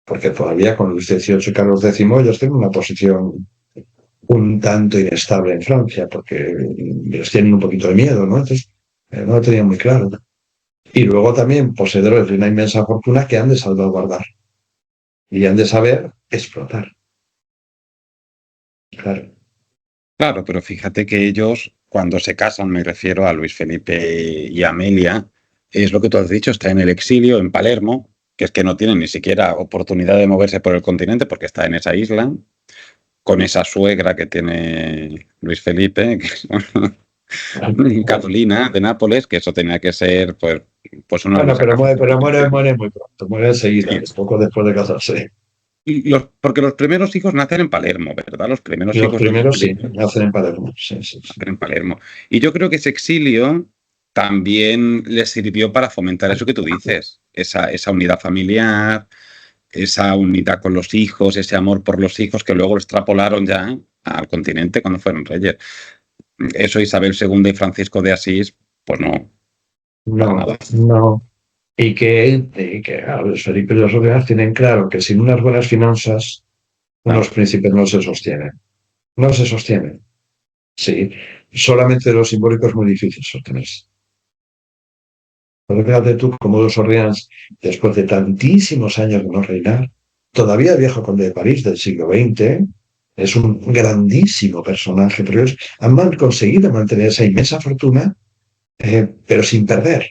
porque todavía con Luis XVIII y Carlos X ellos tienen una posición un tanto inestable en Francia, porque les tienen un poquito de miedo, ¿no? Entonces, no lo tenían muy claro. Y luego también poseedores de una inmensa fortuna que han de salvaguardar y han de saber explotar. Claro. claro, pero fíjate que ellos, cuando se casan, me refiero a Luis Felipe y Amelia, es lo que tú has dicho, está en el exilio, en Palermo, que es que no tienen ni siquiera oportunidad de moverse por el continente porque está en esa isla, con esa suegra que tiene Luis Felipe, que es Carolina de Nápoles, que eso tenía que ser pues una Bueno, lucha. muere muy pronto, muere enseguida, Sí. poco después de casarse. Porque los primeros hijos nacen en Palermo, ¿verdad? Los primeros Los hijos de Luis primeros sí, Felipe nacen en Palermo. Sí, sí, sí. nacen en Palermo. Y yo creo que ese exilio también les sirvió para fomentar eso que tú dices, esa unidad familiar, esa unidad con los hijos, ese amor por los hijos que luego extrapolaron ya al continente cuando fueron reyes. Eso Isabel II y Francisco de Asís, pues no, para No, nada. no. Y que los Felipe y los Órdenes tienen claro que sin unas buenas finanzas, unos Claro. príncipes no se sostienen. No se sostienen. Sí, solamente de lo simbólico es muy difícil sostenerse. Pero fíjate tú cómo los Orleans, después de tantísimos años de no reinar, todavía el viejo conde de París del siglo XX, es un grandísimo personaje, pero ellos han conseguido mantener esa inmensa fortuna, pero sin perder.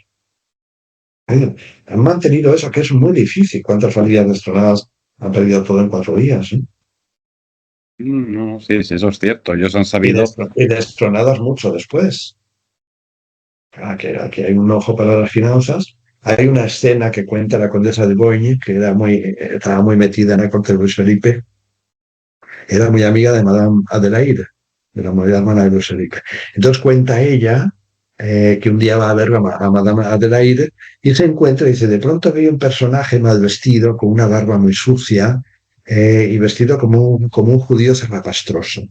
Han mantenido eso, que es muy difícil. ¿Cuántas familias destronadas han perdido todo en 4 días? No, sí, sí, eso es cierto. Ellos han Y, sabido. y destronadas mucho después. Aquí hay un ojo para las finanzas. Hay una escena que cuenta la condesa de Boigny, que estaba muy metida en la corte de Luis Felipe. Era muy amiga de Madame Adelaide, de la moderna hermana de Luis Felipe. Entonces cuenta ella que un día va a ver a Madame Adelaide y se encuentra y dice, de pronto veo un personaje mal vestido, con una barba muy sucia y vestido como un judío zarrapastroso.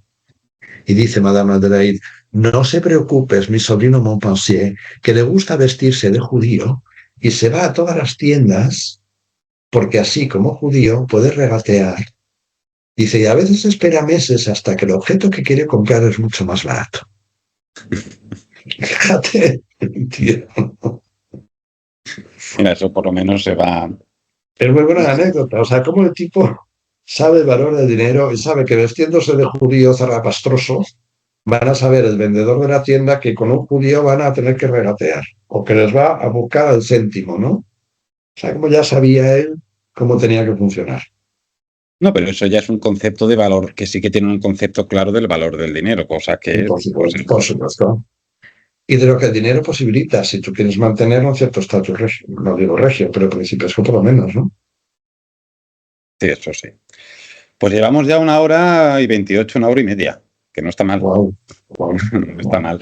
Y dice Madame Adelaide, no se preocupe, es mi sobrino Montpensier, que le gusta vestirse de judío y se va a todas las tiendas porque así como judío puede regatear. Dice, y a veces espera meses hasta que el objeto que quiere comprar es mucho más barato. Fíjate, tío. Mira, eso por lo menos se va. Es muy buena anécdota. O sea, cómo el tipo sabe el valor del dinero y sabe que vestiéndose de judío zarrapastroso van a saber el vendedor de la tienda que con un judío van a tener que regatear o que les va a buscar el céntimo, ¿no? O sea, como ya sabía él cómo tenía que funcionar. No, pero eso ya es un concepto de valor, que sí que tiene un concepto claro del valor del dinero, cosa que, Por pues, supuesto, por supuesto. Y de lo que el dinero posibilita, si tú quieres mantener un cierto estatus regio, no digo regio, pero principesco por lo menos, ¿no? sí, eso sí. Pues llevamos ya 1 hora y 28, 1 hora y media, que no está mal. Wow, wow, No está wow. mal.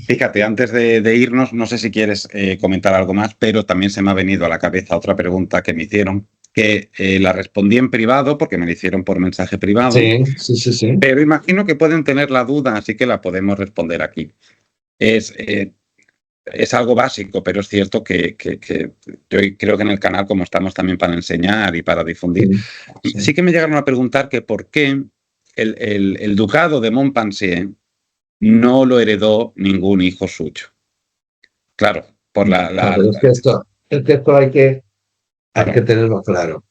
Fíjate, antes de irnos, no sé si quieres comentar algo más, pero también se me ha venido a la cabeza otra pregunta que me hicieron, que la respondí en privado porque me la hicieron por mensaje privado, Sí, sí, sí, sí. pero imagino que pueden tener la duda, así que la podemos responder aquí. Es, eh, es algo básico, pero es cierto que yo creo que en el canal, como estamos también para enseñar y para difundir, Sí, sí. sí que me llegaron a preguntar que por qué el ducado de Montpensier no lo heredó ningún hijo suyo. Claro, por No, pero es que esto hay que claro, tenerlo claro.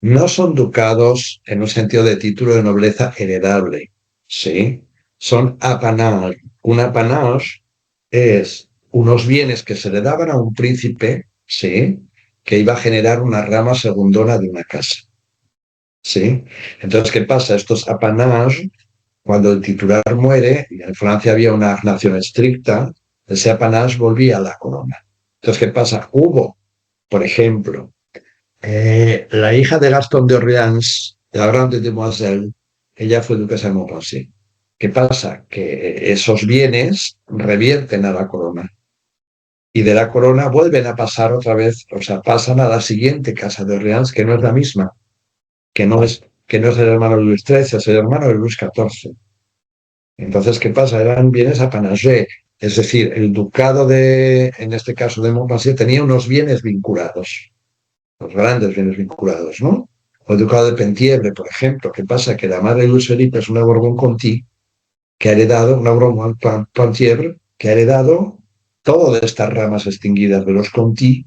No son ducados en un sentido de título de nobleza heredable, ¿sí? Son apanage. Un apanage es unos bienes que se le daban a un príncipe, ¿sí? Que iba a generar una rama segundona de una casa, ¿sí? Entonces, ¿qué pasa? Estos apanages, cuando el titular muere, y en Francia había una nación estricta, ese apanage volvía a la corona. Entonces, ¿qué pasa? Hubo, por ejemplo, la hija de Gastón de Orleans, de la Grande Demoiselle, ella fue duquesa de Montpensier. ¿Qué pasa? Que esos bienes revierten a la corona y de la corona vuelven a pasar otra vez, o sea, pasan a la siguiente casa de Orleans, que no es la misma, que no es el hermano de Luis XIII, es el hermano de Luis XIV. Entonces, ¿qué pasa? Eran bienes apanagés, es decir, el ducado en este caso de Montpensier, tenía unos bienes vinculados, los grandes bienes vinculados, ¿no? O el ducado de Penthièvre, por ejemplo. ¿Qué pasa? Que la madre de Luis Felipe es una Borbón-Conti que ha heredado, una Borbón-Penthièvre, que ha heredado todas estas ramas extinguidas de los Conti,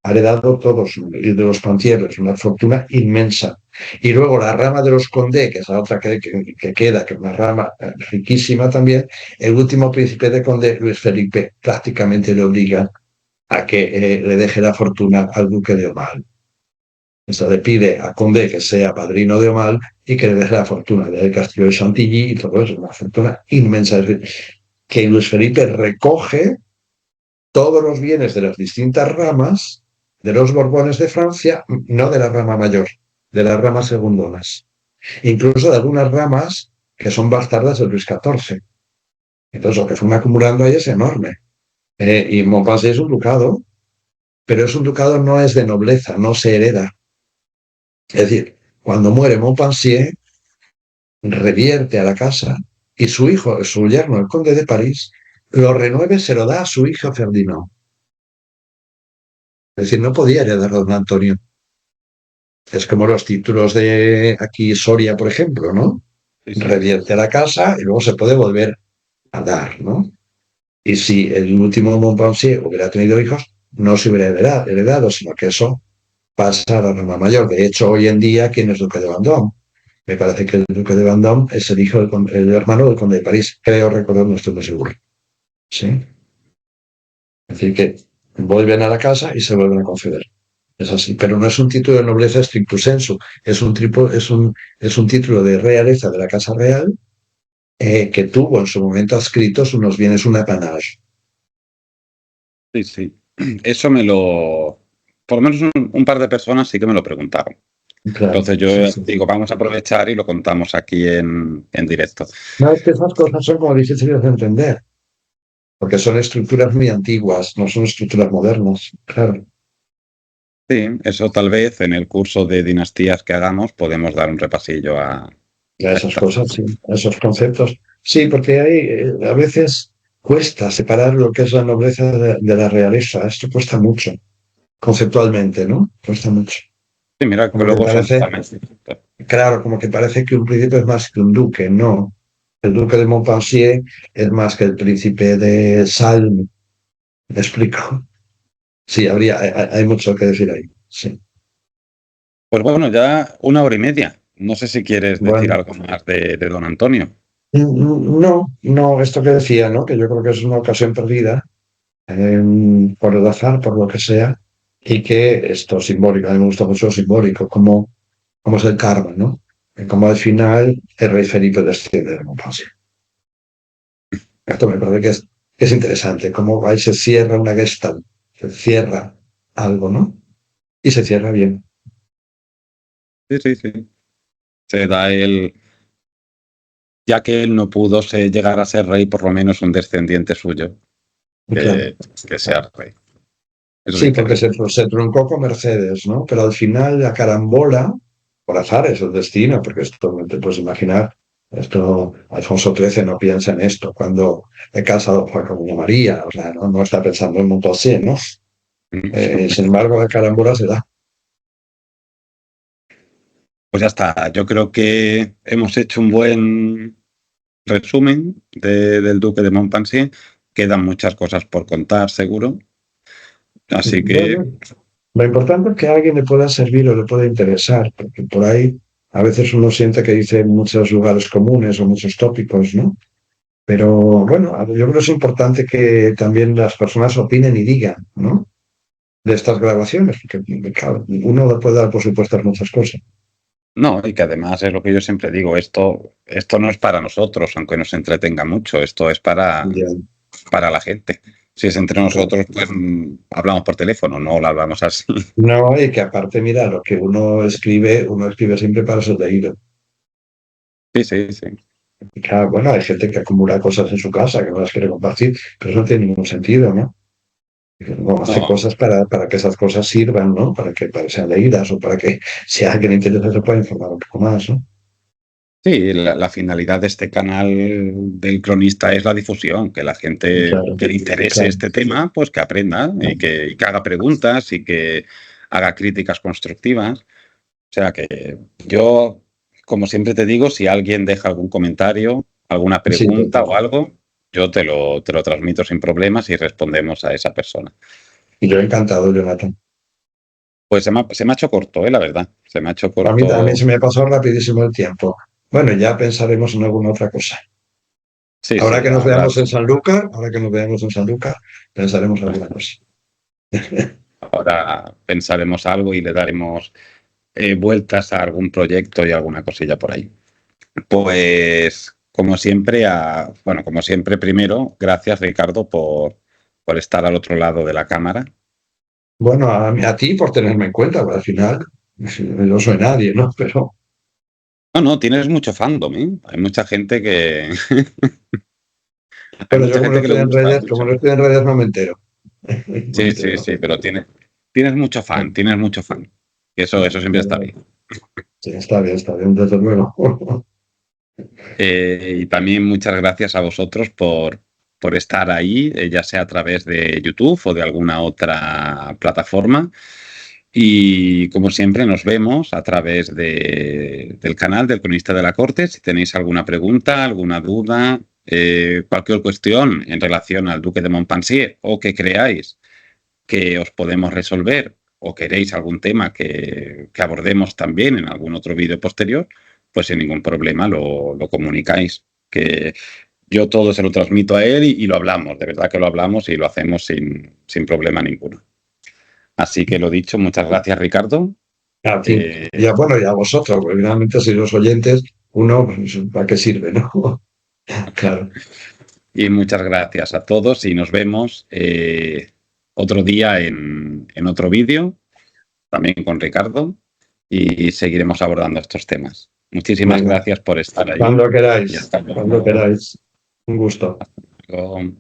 ha heredado todos, y de los Penthièvres, una fortuna inmensa. Y luego la rama de los Condé, que es la otra que queda, que es una rama riquísima también, el último príncipe de Condé, Luis Felipe, prácticamente le obliga a que le deje la fortuna al duque de Aumale. O sea, le pide a Condé que sea padrino de Aumale y que le deje la fortuna del castillo de Chantilly y todo eso, una fortuna inmensa. Es decir, que Luis Felipe recoge todos los bienes de las distintas ramas de los Borbones de Francia, no de la rama mayor, de las ramas segundonas. Incluso de algunas ramas que son bastardas de Luis XIV. Entonces, lo que fueron acumulando ahí es enorme. Y Montpensier es un ducado, pero es un ducado no es de nobleza, no se hereda. Es decir, cuando muere Montpensier, revierte a la casa y su hijo, su yerno, el conde de París, lo renueve, se lo da a su hijo Ferdinand. Es decir, no podía heredar a don Antonio. Es como los títulos de aquí Soria, por ejemplo, ¿no? sí, sí. Revierte a la casa y luego se puede volver a dar, ¿no? Y si el último Montpensier hubiera tenido hijos, no se hubiera heredado, sino que eso pasa a la norma mayor. De hecho, hoy en día, ¿quién es duque de Vendôme? Me parece que el duque de Vendôme es el hijo el hermano del conde de París. Creo recordar, no estoy muy seguro. ¿Sí? Es decir, que vuelven a la casa y se vuelven a conceder. Es así, pero no es un título de nobleza stricto sensu, es un título de realeza de la Casa Real que tuvo en su momento adscritos unos bienes, un apanage. Sí, sí. Eso por lo menos un par de personas sí que me lo preguntaron. Claro, Entonces yo sí, sí. digo, vamos a aprovechar y lo contamos aquí en directo. No, es que esas cosas son como difíciles de entender, porque son estructuras muy antiguas, no son estructuras modernas. Claro, Sí, eso tal vez en el curso de dinastías que hagamos podemos dar un repasillo ya a esas estas cosas, cosas. sí, esos conceptos. Sí, porque hay, a veces cuesta separar lo que es la nobleza de la realeza. Esto cuesta mucho, conceptualmente, ¿no? Cuesta mucho. Sí, mira que Como que luego son parece, totalmente distintos. claro, como que parece que un príncipe es más que un duque. No. El duque de Montpensier es más que el príncipe de Salm. ¿Me explico? Sí, hay mucho que decir ahí. Sí. Pues bueno, ya 1 hora y media. No sé si quieres decir Bueno, algo más de don Antonio. no, no, esto que decía, ¿no? Que yo creo que es una ocasión perdida por el azar, por lo que sea, y que esto simbólico, a mí me gusta mucho lo simbólico, como es el karma, ¿no? Como al final el rey Felipe desciende de Montpensier. Esto me parece que es interesante, cómo ahí se cierra una gestalt, se cierra algo, ¿no? Y se cierra bien. Sí, sí, sí. Se da ya que él no pudo llegar a ser rey, por lo menos un descendiente suyo Y claro, que sea rey. Eso sí, dice porque bien. se truncó con Mercedes, ¿no? Pero al final la carambola, por azar, es el destino, porque esto no te puedes imaginar, esto, Alfonso XIII no piensa en esto cuando he casado con María, o sea, no está pensando en Montpensier, ¿no? Sin embargo, la carambola se da. Pues ya está. Yo creo que hemos hecho un buen resumen del Duque de Montpensier. Quedan muchas cosas por contar, seguro. Así que, Bueno, lo importante es que a alguien le pueda servir o le pueda interesar, porque por ahí a veces uno siente que dice muchos lugares comunes o muchos tópicos, ¿no? Pero bueno, yo creo que es importante que también las personas opinen y digan, ¿no? De estas grabaciones, porque claro, uno le puede dar por supuestas muchas cosas. no, y que además es lo que yo siempre digo, esto no es para nosotros, aunque nos entretenga mucho, esto es Ya, para la gente. Si es entre claro. nosotros, pues hablamos por teléfono, no lo hablamos así. No, y que aparte, mira, lo que uno escribe siempre para ser leído. Sí, sí, sí. Y claro, bueno, hay gente que acumula cosas en su casa que no las quiere compartir, pero eso no tiene ningún sentido, ¿no? No, hace No, cosas para que esas cosas sirvan, ¿no? Para que sean leídas o para que si a alguien le interesa se pueda informar un poco más, ¿no? sí, la finalidad de este canal del cronista es la difusión, que la gente Claro, que le interese claro. este tema, pues que aprenda y que haga preguntas y que haga críticas constructivas. O sea que yo, como siempre te digo, si alguien deja algún comentario, alguna Sí, pregunta o total. algo, yo te lo transmito sin problemas y respondemos a esa persona. Y yo encantado, Jonathan. Pues se me ha hecho corto, la verdad. Se me ha hecho A mí corto. se me pasó rapidísimo el tiempo. Bueno, ya pensaremos en alguna otra cosa. Sí, sí, Ahora que nos veamos en Sanlúcar, pensaremos en alguna cosa. ahora pensaremos algo y le daremos vueltas a algún proyecto y alguna cosilla por ahí. Pues, como siempre, primero, gracias Ricardo por estar al otro lado de la cámara. Bueno, a ti por tenerme en cuenta, porque al final no soy nadie, ¿no? Pero, No, no, tienes mucho fandom, ¿eh? Hay mucha gente que. Hay pero yo mucha gente que le gusta como mucho. no estoy en redes no me entero. No me Sí, sí, entero. sí, pero tienes mucho fan, tienes mucho fan. Eso siempre está bien. Sí, está bien, desde luego. Y también muchas gracias a vosotros por estar ahí, ya sea a través de YouTube o de alguna otra plataforma. Y como siempre, nos vemos a través del canal del Cronista de la Corte. Si tenéis alguna pregunta, alguna duda, cualquier cuestión en relación al Duque de Montpensier o que creáis que os podemos resolver o queréis algún tema que abordemos también en algún otro vídeo posterior, pues sin ningún problema lo comunicáis. Que yo todo se lo transmito a él y lo hablamos, de verdad que lo hablamos y lo hacemos sin problema ninguno. Así que lo dicho, muchas gracias, Ricardo. A ti. Bueno, y a vosotros, porque finalmente si los oyentes, uno, pues, ¿para qué sirve, no? Claro. Y muchas gracias a todos y nos vemos otro día en otro vídeo, también con Ricardo, y seguiremos abordando estos temas. Muchísimas Venga, gracias por estar ahí. cuando Y queráis, hasta cuando luego. queráis. Un gusto. Hasta luego.